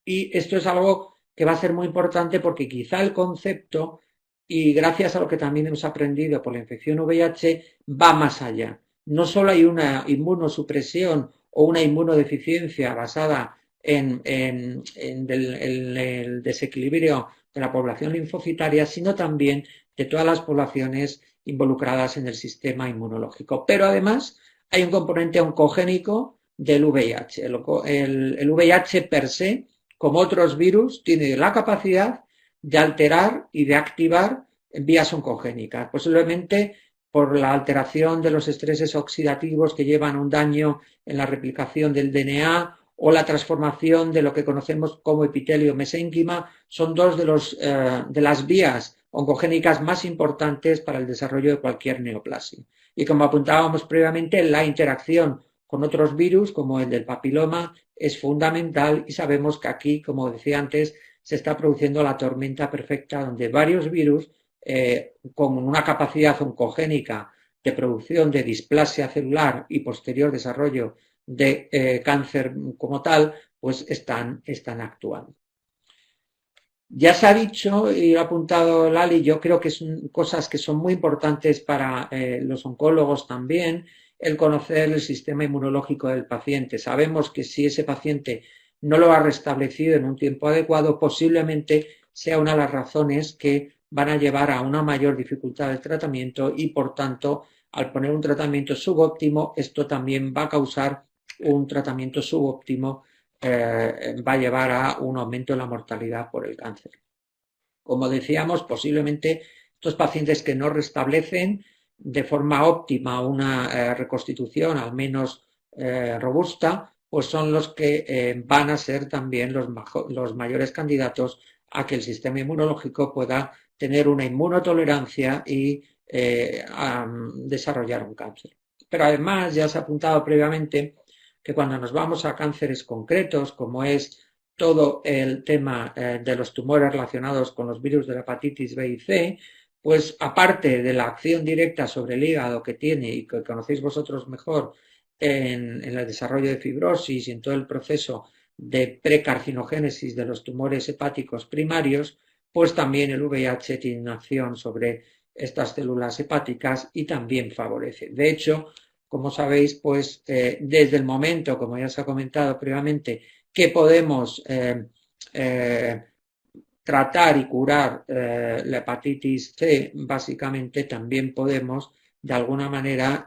Speaker 3: Y esto es algo que va a ser muy importante porque quizá el concepto, y gracias a lo que también hemos aprendido por la infección VIH, va más allá. No solo hay una inmunosupresión o una inmunodeficiencia basada en el desequilibrio de la población linfocitaria, sino también de todas las poblaciones involucradas en el sistema inmunológico. Pero además hay un componente oncogénico del VIH. El VIH per se, como otros virus, tiene la capacidad de alterar y de activar vías oncogénicas, posiblemente por la alteración de los estreses oxidativos que llevan un daño en la replicación del DNA o la transformación de lo que conocemos como epitelio mesénquima, son dos de las vías oncogénicas más importantes para el desarrollo de cualquier neoplasia. Y como apuntábamos previamente, la interacción con otros virus, como el del papiloma, es fundamental y sabemos que aquí, como decía antes, se está produciendo la tormenta perfecta donde varios virus con una capacidad oncogénica de producción de displasia celular y posterior desarrollo de cáncer como tal, pues están actuando. Ya se ha dicho y ha apuntado Lali, yo creo que son cosas que son muy importantes para los oncólogos también, el conocer el sistema inmunológico del paciente. Sabemos que si ese paciente no lo ha restablecido en un tiempo adecuado, posiblemente sea una de las razones que van a llevar a una mayor dificultad del tratamiento y, por tanto, al poner un tratamiento subóptimo, esto también va a causar un tratamiento subóptimo, va a llevar a un aumento en la mortalidad por el cáncer. Como decíamos, posiblemente estos pacientes que no restablecen de forma óptima una reconstitución, al menos robusta, pues son los que van a ser también los mayores candidatos a que el sistema inmunológico pueda tener una inmunotolerancia y desarrollar un cáncer. Pero además ya se ha apuntado previamente que cuando nos vamos a cánceres concretos, como es todo el tema de los tumores relacionados con los virus de la hepatitis B y C, pues aparte de la acción directa sobre el hígado que tiene y que conocéis vosotros mejor en el desarrollo de fibrosis y en todo el proceso de precarcinogénesis de los tumores hepáticos primarios, pues también el VIH tiene una acción sobre estas células hepáticas y también favorece. De hecho, como sabéis, pues desde el momento, como ya se ha comentado previamente, que podemos tratar y curar la hepatitis C, básicamente también podemos de alguna manera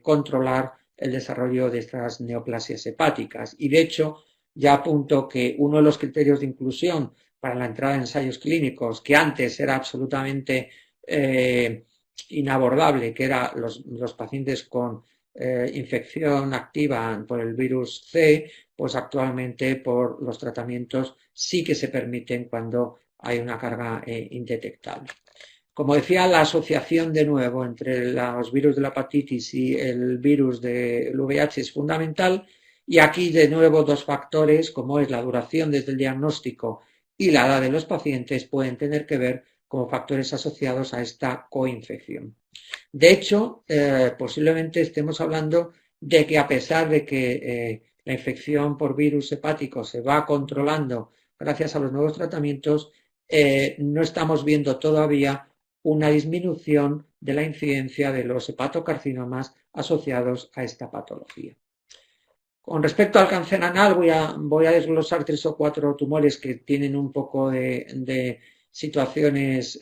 Speaker 3: controlar el desarrollo de estas neoplasias hepáticas. Y de hecho, ya apunto que uno de los criterios de inclusión para la entrada en ensayos clínicos, que antes era absolutamente inabordable, que eran los pacientes con infección activa por el virus C, pues actualmente por los tratamientos sí que se permiten cuando hay una carga indetectable. Como decía, la asociación de nuevo entre los virus de la hepatitis y el virus del VIH es fundamental, y aquí de nuevo dos factores, como es la duración desde el diagnóstico y la edad de los pacientes, pueden tener que ver como factores asociados a esta coinfección. De hecho, posiblemente estemos hablando de que a pesar de que la infección por virus hepático se va controlando gracias a los nuevos tratamientos, no estamos viendo todavía una disminución de la incidencia de los hepatocarcinomas asociados a esta patología. Con respecto al cáncer anal, voy a desglosar 3 o 4 tumores que tienen un poco de situaciones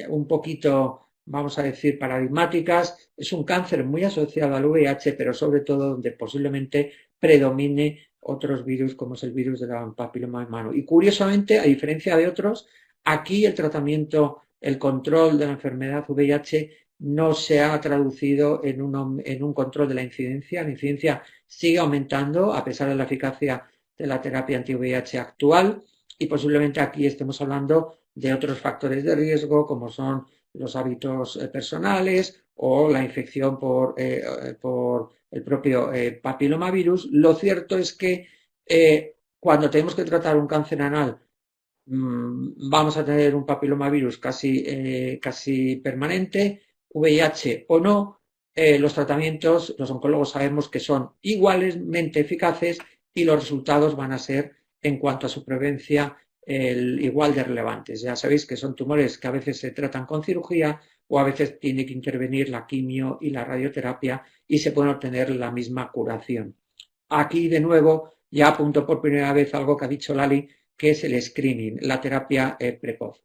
Speaker 3: un poquito, vamos a decir, paradigmáticas. Es un cáncer muy asociado al VIH, pero sobre todo donde posiblemente predomine otros virus, como es el virus de la papiloma humano. Y curiosamente, a diferencia de otros, aquí el tratamiento, el control de la enfermedad VIH no se ha traducido en un control de la incidencia. La incidencia sigue aumentando a pesar de la eficacia de la terapia anti-VIH actual, y posiblemente aquí estemos hablando de otros factores de riesgo como son los hábitos personales o la infección por el propio papilomavirus. Lo cierto es que cuando tenemos que tratar un cáncer anal vamos a tener un papilomavirus casi permanente, VIH o no. Los tratamientos, los oncólogos sabemos que son igualmente eficaces y los resultados van a ser, en cuanto a supervivencia, igual de relevantes. Ya sabéis que son tumores que a veces se tratan con cirugía o a veces tiene que intervenir la quimio y la radioterapia y se puede obtener la misma curación. Aquí, de nuevo, ya apunto por primera vez algo que ha dicho Lali, que es el screening, la terapia precoz.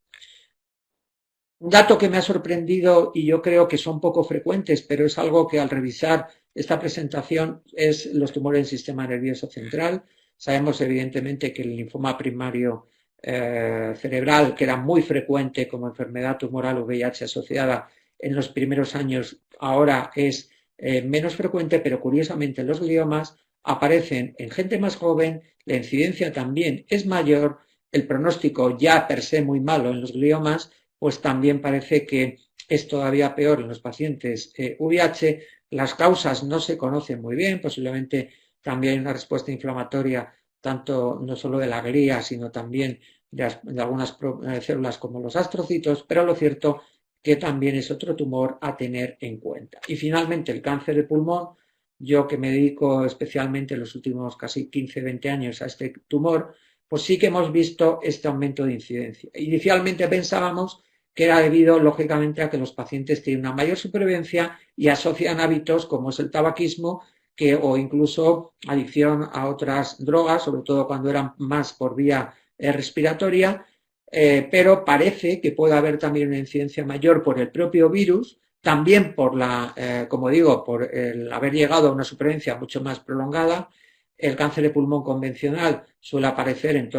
Speaker 3: Un dato que me ha sorprendido y yo creo que son poco frecuentes, pero es algo que al revisar esta presentación es los tumores del sistema nervioso central. Sabemos evidentemente que el linfoma primario cerebral, que era muy frecuente como enfermedad tumoral o VIH asociada en los primeros años, ahora es menos frecuente, pero curiosamente los gliomas aparecen en gente más joven, la incidencia también es mayor, el pronóstico ya per se muy malo en los gliomas, pues también parece que es todavía peor en los pacientes VIH. Las causas no se conocen muy bien, posiblemente también una respuesta inflamatoria, tanto no solo de la glía, sino también de algunas células como los astrocitos, pero lo cierto que también es otro tumor a tener en cuenta. Y finalmente el cáncer de pulmón, yo que me dedico especialmente en los últimos casi 15-20 años a este tumor, pues sí que hemos visto este aumento de incidencia. Inicialmente pensábamos que era debido, lógicamente, a que los pacientes tienen una mayor supervivencia y asocian hábitos como es el tabaquismo o incluso adicción a otras drogas, sobre todo cuando eran más por vía respiratoria, pero parece que puede haber también una incidencia mayor por el propio virus, también por como digo, por el haber llegado a una supervivencia mucho más prolongada. El cáncer de pulmón convencional suele aparecer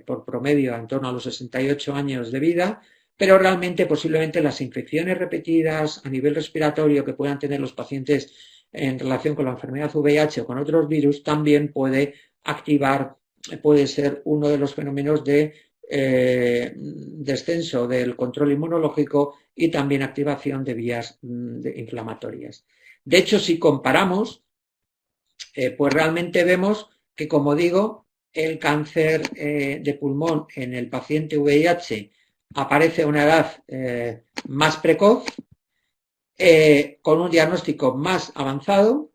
Speaker 3: por promedio, en torno a los 68 años de vida, pero realmente posiblemente las infecciones repetidas a nivel respiratorio que puedan tener los pacientes en relación con la enfermedad VIH o con otros virus, también puede ser uno de los fenómenos de descenso del control inmunológico y también activación de vías inflamatorias. De hecho, si comparamos, pues realmente vemos que, como digo, el cáncer de pulmón en el paciente VIH aparece a una edad más precoz, con un diagnóstico más avanzado,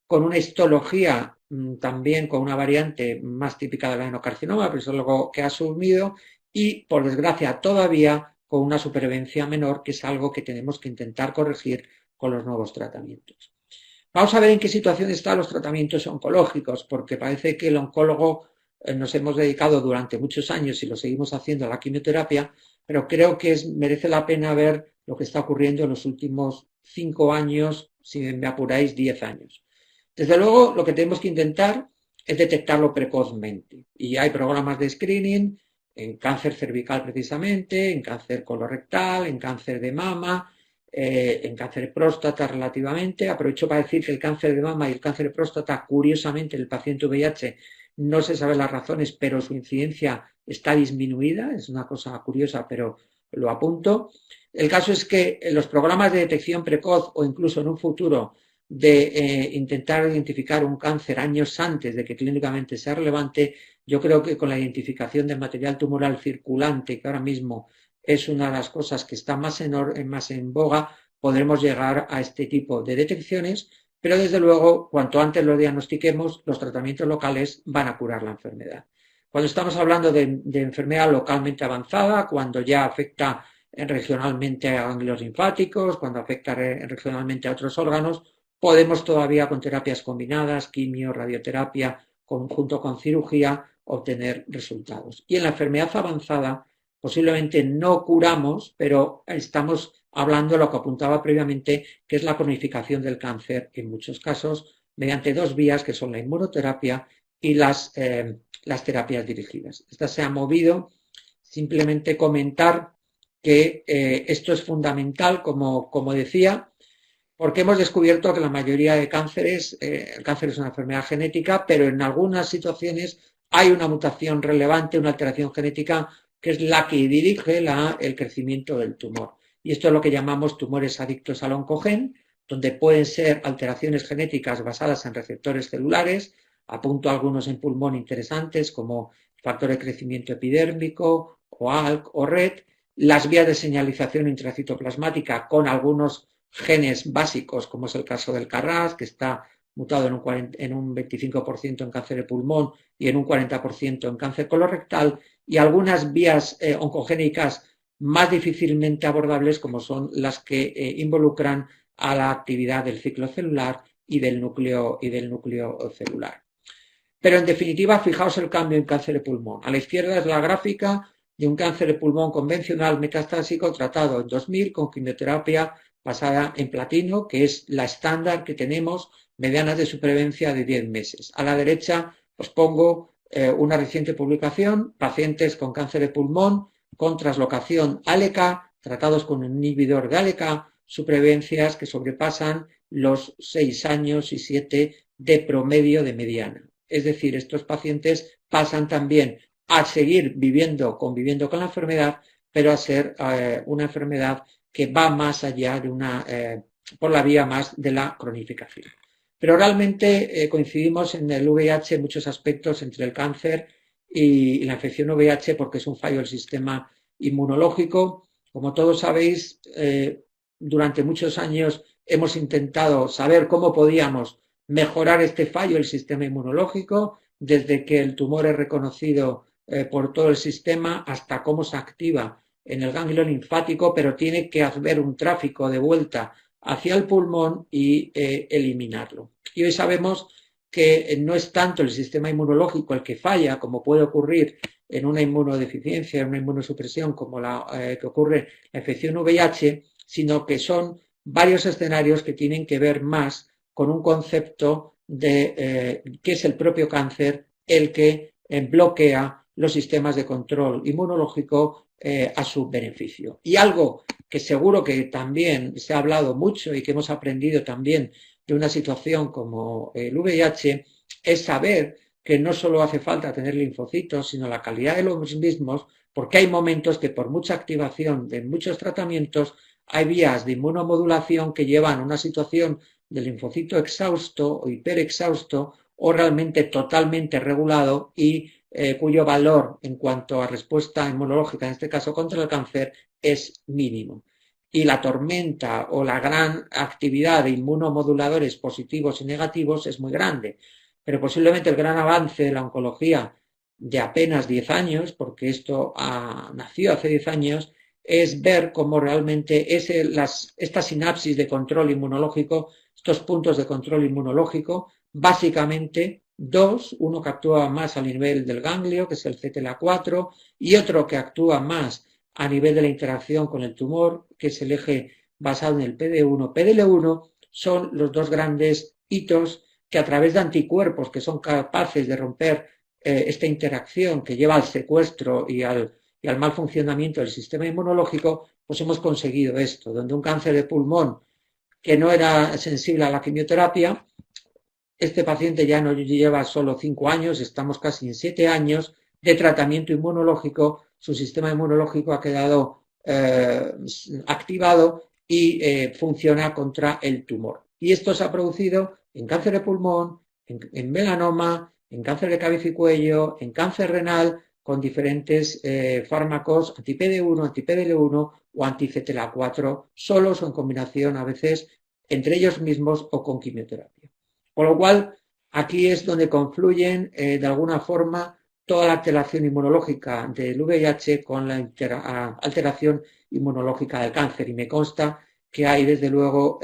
Speaker 3: con una histología también con una variante más típica del adenocarcinoma, pero eso es algo que ha asumido, y por desgracia todavía con una supervivencia menor, que es algo que tenemos que intentar corregir con los nuevos tratamientos. Vamos a ver en qué situación están los tratamientos oncológicos, porque parece que el oncólogo nos hemos dedicado durante muchos años y lo seguimos haciendo a la quimioterapia, pero creo que merece la pena ver lo que está ocurriendo en los últimos 5 años, si me apuráis 10 años. Desde luego, lo que tenemos que intentar es detectarlo precozmente. Y hay programas de screening en cáncer cervical precisamente, en cáncer colorectal, en cáncer de mama, en cáncer de próstata relativamente. Aprovecho para decir que el cáncer de mama y el cáncer de próstata, curiosamente, en el paciente VIH no se saben las razones, pero su incidencia está disminuida. Es una cosa curiosa, pero lo apunto. El caso es que los programas de detección precoz o incluso en un futuro de intentar identificar un cáncer años antes de que clínicamente sea relevante, yo creo que con la identificación del material tumoral circulante, que ahora mismo es una de las cosas que está más en boga, podremos llegar a este tipo de detecciones, pero desde luego, cuanto antes lo diagnostiquemos, los tratamientos locales van a curar la enfermedad. Cuando estamos hablando de enfermedad localmente avanzada, cuando ya afecta regionalmente a ganglios linfáticos, cuando afecta regionalmente a otros órganos, podemos todavía con terapias combinadas, quimio, radioterapia, junto con cirugía, obtener resultados. Y en la enfermedad avanzada, posiblemente no curamos, pero estamos hablando de lo que apuntaba previamente, que es la cronificación del cáncer, en muchos casos, mediante 2 vías, que son la inmunoterapia y las terapias dirigidas. Esta se ha movido. Simplemente comentar que esto es fundamental, como decía, porque hemos descubierto que la mayoría de cánceres, el cáncer es una enfermedad genética, pero en algunas situaciones hay una mutación relevante, una alteración genética, que es la que dirige el crecimiento del tumor. Y esto es lo que llamamos tumores adictos al oncogen, donde pueden ser alteraciones genéticas basadas en receptores celulares. Apunto algunos en pulmón interesantes, como factor de crecimiento epidérmico, o ALK o RET, las vías de señalización intracitoplasmática con algunos genes básicos, como es el caso del KRAS, que está mutado en un 25% en cáncer de pulmón y en un 40% en cáncer colorectal, y algunas vías oncogénicas más difícilmente abordables, como son las que involucran a la actividad del ciclo celular y del núcleo celular. Pero en definitiva, fijaos el cambio en cáncer de pulmón. A la izquierda es la gráfica de un cáncer de pulmón convencional metastásico tratado en 2000 con quimioterapia basada en platino, que es la estándar que tenemos, medianas de supervivencia de 10 meses. A la derecha os pongo una reciente publicación, pacientes con cáncer de pulmón con traslocación ALK, tratados con un inhibidor de ALK, supervivencias que sobrepasan los 6 años y 7 de promedio de mediana. Es decir, estos pacientes pasan también a seguir conviviendo con la enfermedad, pero a ser una enfermedad que va más allá de por la vía más de la cronificación. Pero realmente coincidimos en el VIH en muchos aspectos entre el cáncer y la infección VIH, porque es un fallo del sistema inmunológico. Como todos sabéis, durante muchos años hemos intentado saber cómo podíamos mejorar este fallo del sistema inmunológico, desde que el tumor es reconocido por todo el sistema hasta cómo se activa en el ganglio linfático, pero tiene que haber un tráfico de vuelta hacia el pulmón y eliminarlo. Y hoy sabemos que no es tanto el sistema inmunológico el que falla, como puede ocurrir en una inmunodeficiencia, en una inmunosupresión como la que ocurre en la infección VIH, sino que son varios escenarios que tienen que ver más con un concepto de que es el propio cáncer el que bloquea los sistemas de control inmunológico a su beneficio. Y algo que seguro que también se ha hablado mucho y que hemos aprendido también de una situación como el VIH es saber que no solo hace falta tener linfocitos, sino la calidad de los mismos, porque hay momentos que por mucha activación de muchos tratamientos hay vías de inmunomodulación que llevan a una situación de linfocito exhausto o hiperexhausto o realmente totalmente regulado y cuyo valor en cuanto a respuesta inmunológica, en este caso contra el cáncer, es mínimo. Y la tormenta o la gran actividad de inmunomoduladores positivos y negativos es muy grande. Pero posiblemente el gran avance de la oncología de apenas 10 años, porque esto nació hace 10 años, es ver cómo realmente esta sinapsis de control inmunológico, estos puntos de control inmunológico, básicamente dos, uno que actúa más a nivel del ganglio, que es el CTLA4, y otro que actúa más a nivel de la interacción con el tumor, que es el eje basado en el PD1, PDL1, son los dos grandes hitos que a través de anticuerpos que son capaces de romper esta interacción que lleva al secuestro y al mal funcionamiento del sistema inmunológico, pues hemos conseguido esto, donde un cáncer de pulmón que no era sensible a la quimioterapia, este paciente ya no lleva solo 5 años, estamos casi en 7 años de tratamiento inmunológico, su sistema inmunológico ha quedado activado y funciona contra el tumor. Y esto se ha producido en cáncer de pulmón, en melanoma, en cáncer de cabeza y cuello, en cáncer renal, con diferentes fármacos anti-PD1, anti-PDL1 o anti-CTLA4, solos o en combinación a veces entre ellos mismos o con quimioterapia. Con lo cual, aquí es donde confluyen de alguna forma toda la alteración inmunológica del VIH con la alteración inmunológica del cáncer. Y me consta que hay, desde luego,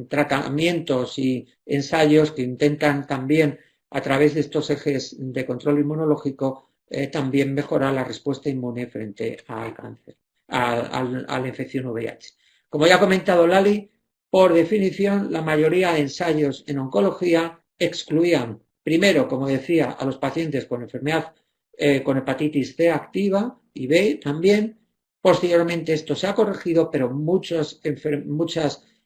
Speaker 3: tratamientos y ensayos que intentan también, a través de estos ejes de control inmunológico, también mejorar la respuesta inmune frente al cáncer, a la infección VIH. Como ya ha comentado Lali, por definición, la mayoría de ensayos en oncología excluían, primero, como decía, a los pacientes con enfermedad con hepatitis C activa y B también. Posteriormente esto se ha corregido, pero muchas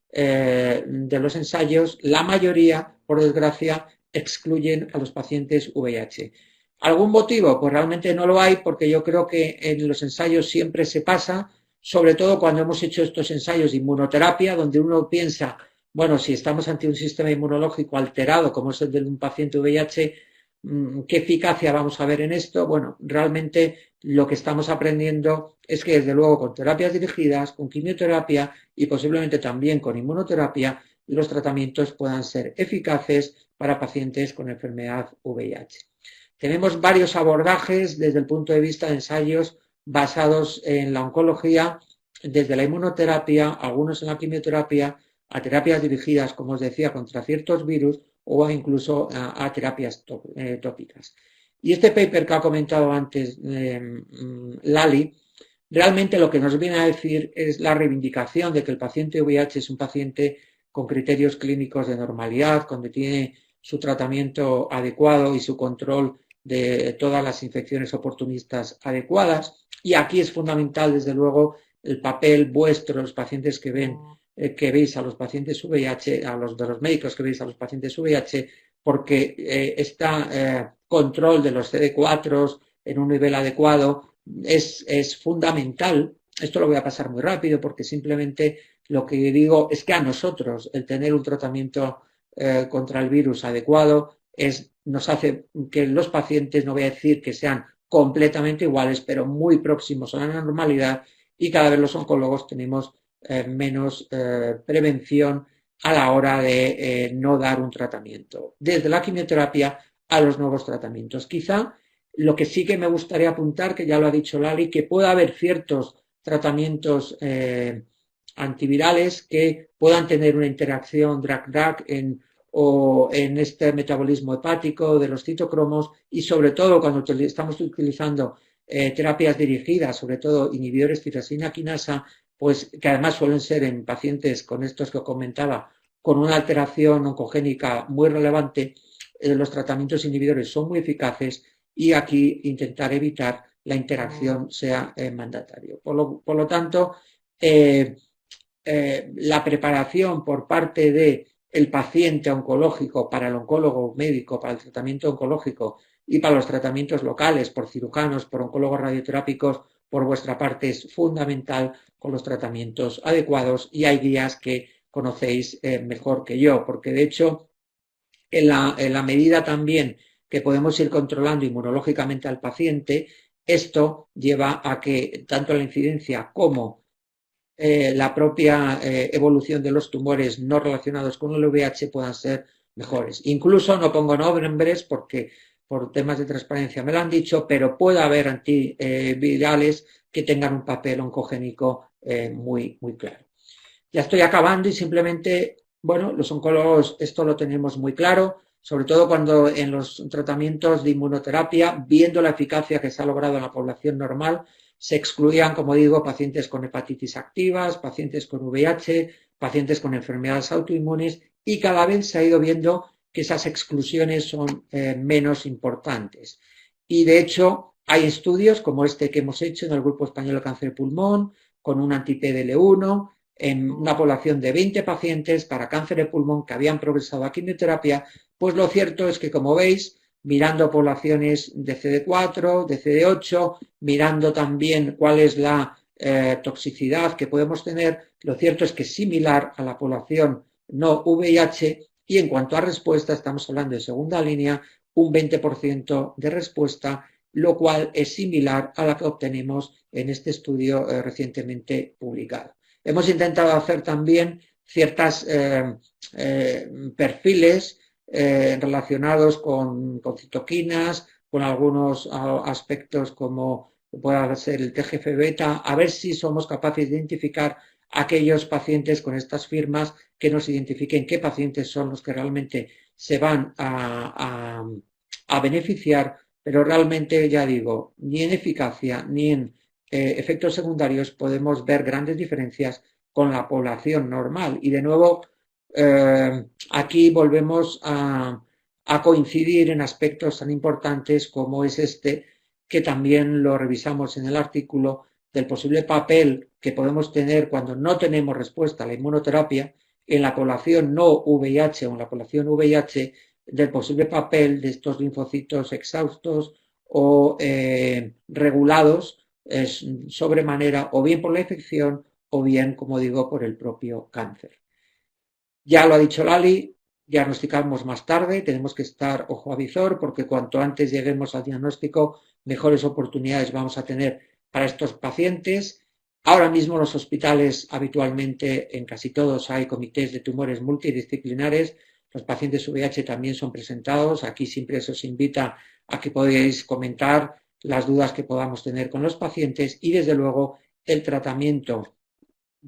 Speaker 3: de los ensayos, la mayoría, por desgracia, excluyen a los pacientes VIH. ¿Algún motivo? Pues realmente no lo hay, porque yo creo que en los ensayos siempre se pasa, sobre todo cuando hemos hecho estos ensayos de inmunoterapia, donde uno piensa, bueno, si estamos ante un sistema inmunológico alterado, como es el de un paciente VIH, ¿qué eficacia vamos a ver en esto? Bueno, realmente lo que estamos aprendiendo es que, desde luego, con terapias dirigidas, con quimioterapia y posiblemente también con inmunoterapia, los tratamientos puedan ser eficaces para pacientes con enfermedad VIH. Tenemos varios abordajes desde el punto de vista de ensayos basados en la oncología, desde la inmunoterapia, algunos en la quimioterapia, a terapias dirigidas, como os decía, contra ciertos virus o incluso a terapias tópicas. Y este paper que ha comentado antes Lali, realmente lo que nos viene a decir es la reivindicación de que el paciente VIH es un paciente con criterios clínicos de normalidad, donde tiene su tratamiento adecuado y su control de todas las infecciones oportunistas adecuadas. Y aquí es fundamental, desde luego, el papel vuestro, los pacientes que veis a los pacientes VIH, de los médicos que veis a los pacientes VIH, porque este control de los CD4 en un nivel adecuado es fundamental. Esto lo voy a pasar muy rápido, porque simplemente lo que digo es que a nosotros el tener un tratamiento contra el virus adecuado nos hace que los pacientes, no voy a decir que sean completamente iguales, pero muy próximos a la normalidad, y cada vez los oncólogos tenemos menos prevención a la hora de no dar un tratamiento, desde la quimioterapia a los nuevos tratamientos. Quizá lo que sí que me gustaría apuntar, que ya lo ha dicho Lali, que pueda haber ciertos tratamientos antivirales que puedan tener una interacción drug-drug o en este metabolismo hepático de los citocromos, y sobre todo cuando estamos utilizando terapias dirigidas, sobre todo inhibidores tirosina quinasa, pues que además suelen ser en pacientes con estos que comentaba, con una alteración oncogénica muy relevante, los tratamientos inhibidores son muy eficaces, y aquí intentar evitar la interacción sea mandatario. Por lo tanto, la preparación por parte del paciente oncológico para el oncólogo médico, para el tratamiento oncológico y para los tratamientos locales por cirujanos, por oncólogos radioterápicos, por vuestra parte es fundamental con los tratamientos adecuados y hay guías que conocéis mejor que yo, porque de hecho en la medida también que podemos ir controlando inmunológicamente al paciente, esto lleva a que tanto la incidencia como la propia evolución de los tumores no relacionados con el VIH puedan ser mejores. Incluso no pongo nombres porque por temas de transparencia me lo han dicho, pero puede haber antivirales que tengan un papel oncogénico muy claro. Ya estoy acabando y simplemente, bueno, los oncólogos esto lo tenemos muy claro, sobre todo cuando en los tratamientos de inmunoterapia, viendo la eficacia que se ha logrado en la población normal, se excluían, como digo, pacientes con hepatitis activas, pacientes con VIH, pacientes con enfermedades autoinmunes y cada vez se ha ido viendo que esas exclusiones son menos importantes. Y de hecho hay estudios como este que hemos hecho en el Grupo Español de Cáncer de Pulmón con un anti-PDL1 en una población de 20 pacientes para cáncer de pulmón que habían progresado a quimioterapia, pues lo cierto es que, como veis, mirando poblaciones de CD4, de CD8, mirando también cuál es la toxicidad que podemos tener, lo cierto es que es similar a la población no VIH y en cuanto a respuesta, estamos hablando de segunda línea, un 20% de respuesta, lo cual es similar a la que obtenemos en este estudio recientemente publicado. Hemos intentado hacer también ciertos perfiles relacionados con citoquinas, con algunos aspectos como pueda ser el TGF-beta, a ver si somos capaces de identificar aquellos pacientes con estas firmas que nos identifiquen qué pacientes son los que realmente se van a beneficiar, pero realmente, ya digo, ni en eficacia ni en efectos secundarios podemos ver grandes diferencias con la población normal. Y de nuevo, aquí volvemos a coincidir en aspectos tan importantes como es este, que también lo revisamos en el artículo, del posible papel que podemos tener cuando no tenemos respuesta a la inmunoterapia en la población no VIH o en la población VIH, del posible papel de estos linfocitos exhaustos o regulados sobremanera o bien por la infección o bien, como digo, por el propio cáncer. Ya lo ha dicho Lali, diagnosticamos más tarde, tenemos que estar ojo a visor porque cuanto antes lleguemos al diagnóstico, mejores oportunidades vamos a tener para estos pacientes. Ahora mismo en los hospitales habitualmente en casi todos hay comités de tumores multidisciplinares. Los pacientes VIH también son presentados. Aquí siempre se os invita a que podáis comentar las dudas que podamos tener con los pacientes y desde luego el tratamiento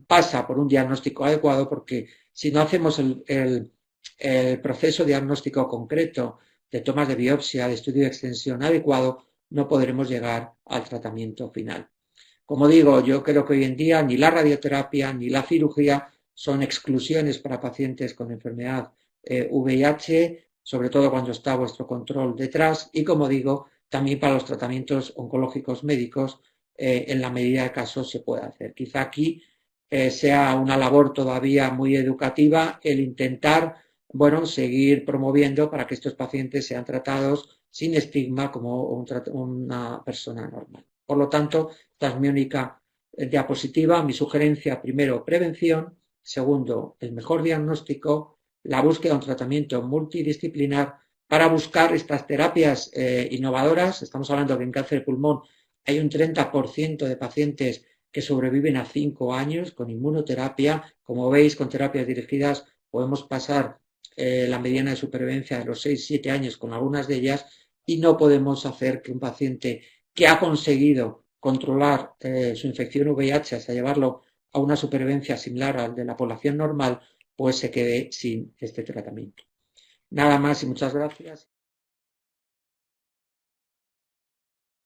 Speaker 3: pasa por un diagnóstico adecuado porque si no hacemos el proceso diagnóstico concreto de tomas de biopsia, de estudio de extensión adecuado, no podremos llegar al tratamiento final. Como digo, yo creo que hoy en día ni la radioterapia ni la cirugía son exclusiones para pacientes con enfermedad VIH, sobre todo cuando está vuestro control detrás y, como digo, también para los tratamientos oncológicos médicos, en la medida de casos se puede hacer. Quizá aquí sea una labor todavía muy educativa el intentar, bueno, seguir promoviendo para que estos pacientes sean tratados sin estigma como una persona normal. Por lo tanto, esta es mi única diapositiva. Mi sugerencia, primero, prevención. Segundo, el mejor diagnóstico. La búsqueda de un tratamiento multidisciplinar para buscar estas terapias innovadoras. Estamos hablando que en cáncer de pulmón hay un 30% de pacientes que sobreviven a 5 años con inmunoterapia. Como veis, con terapias dirigidas podemos pasar la mediana de supervivencia de los 6-7 años con algunas de ellas y no podemos hacer que un paciente que ha conseguido controlar su infección VIH hasta llevarlo a una supervivencia similar al de la población normal, pues se quede sin este tratamiento. Nada más y muchas gracias.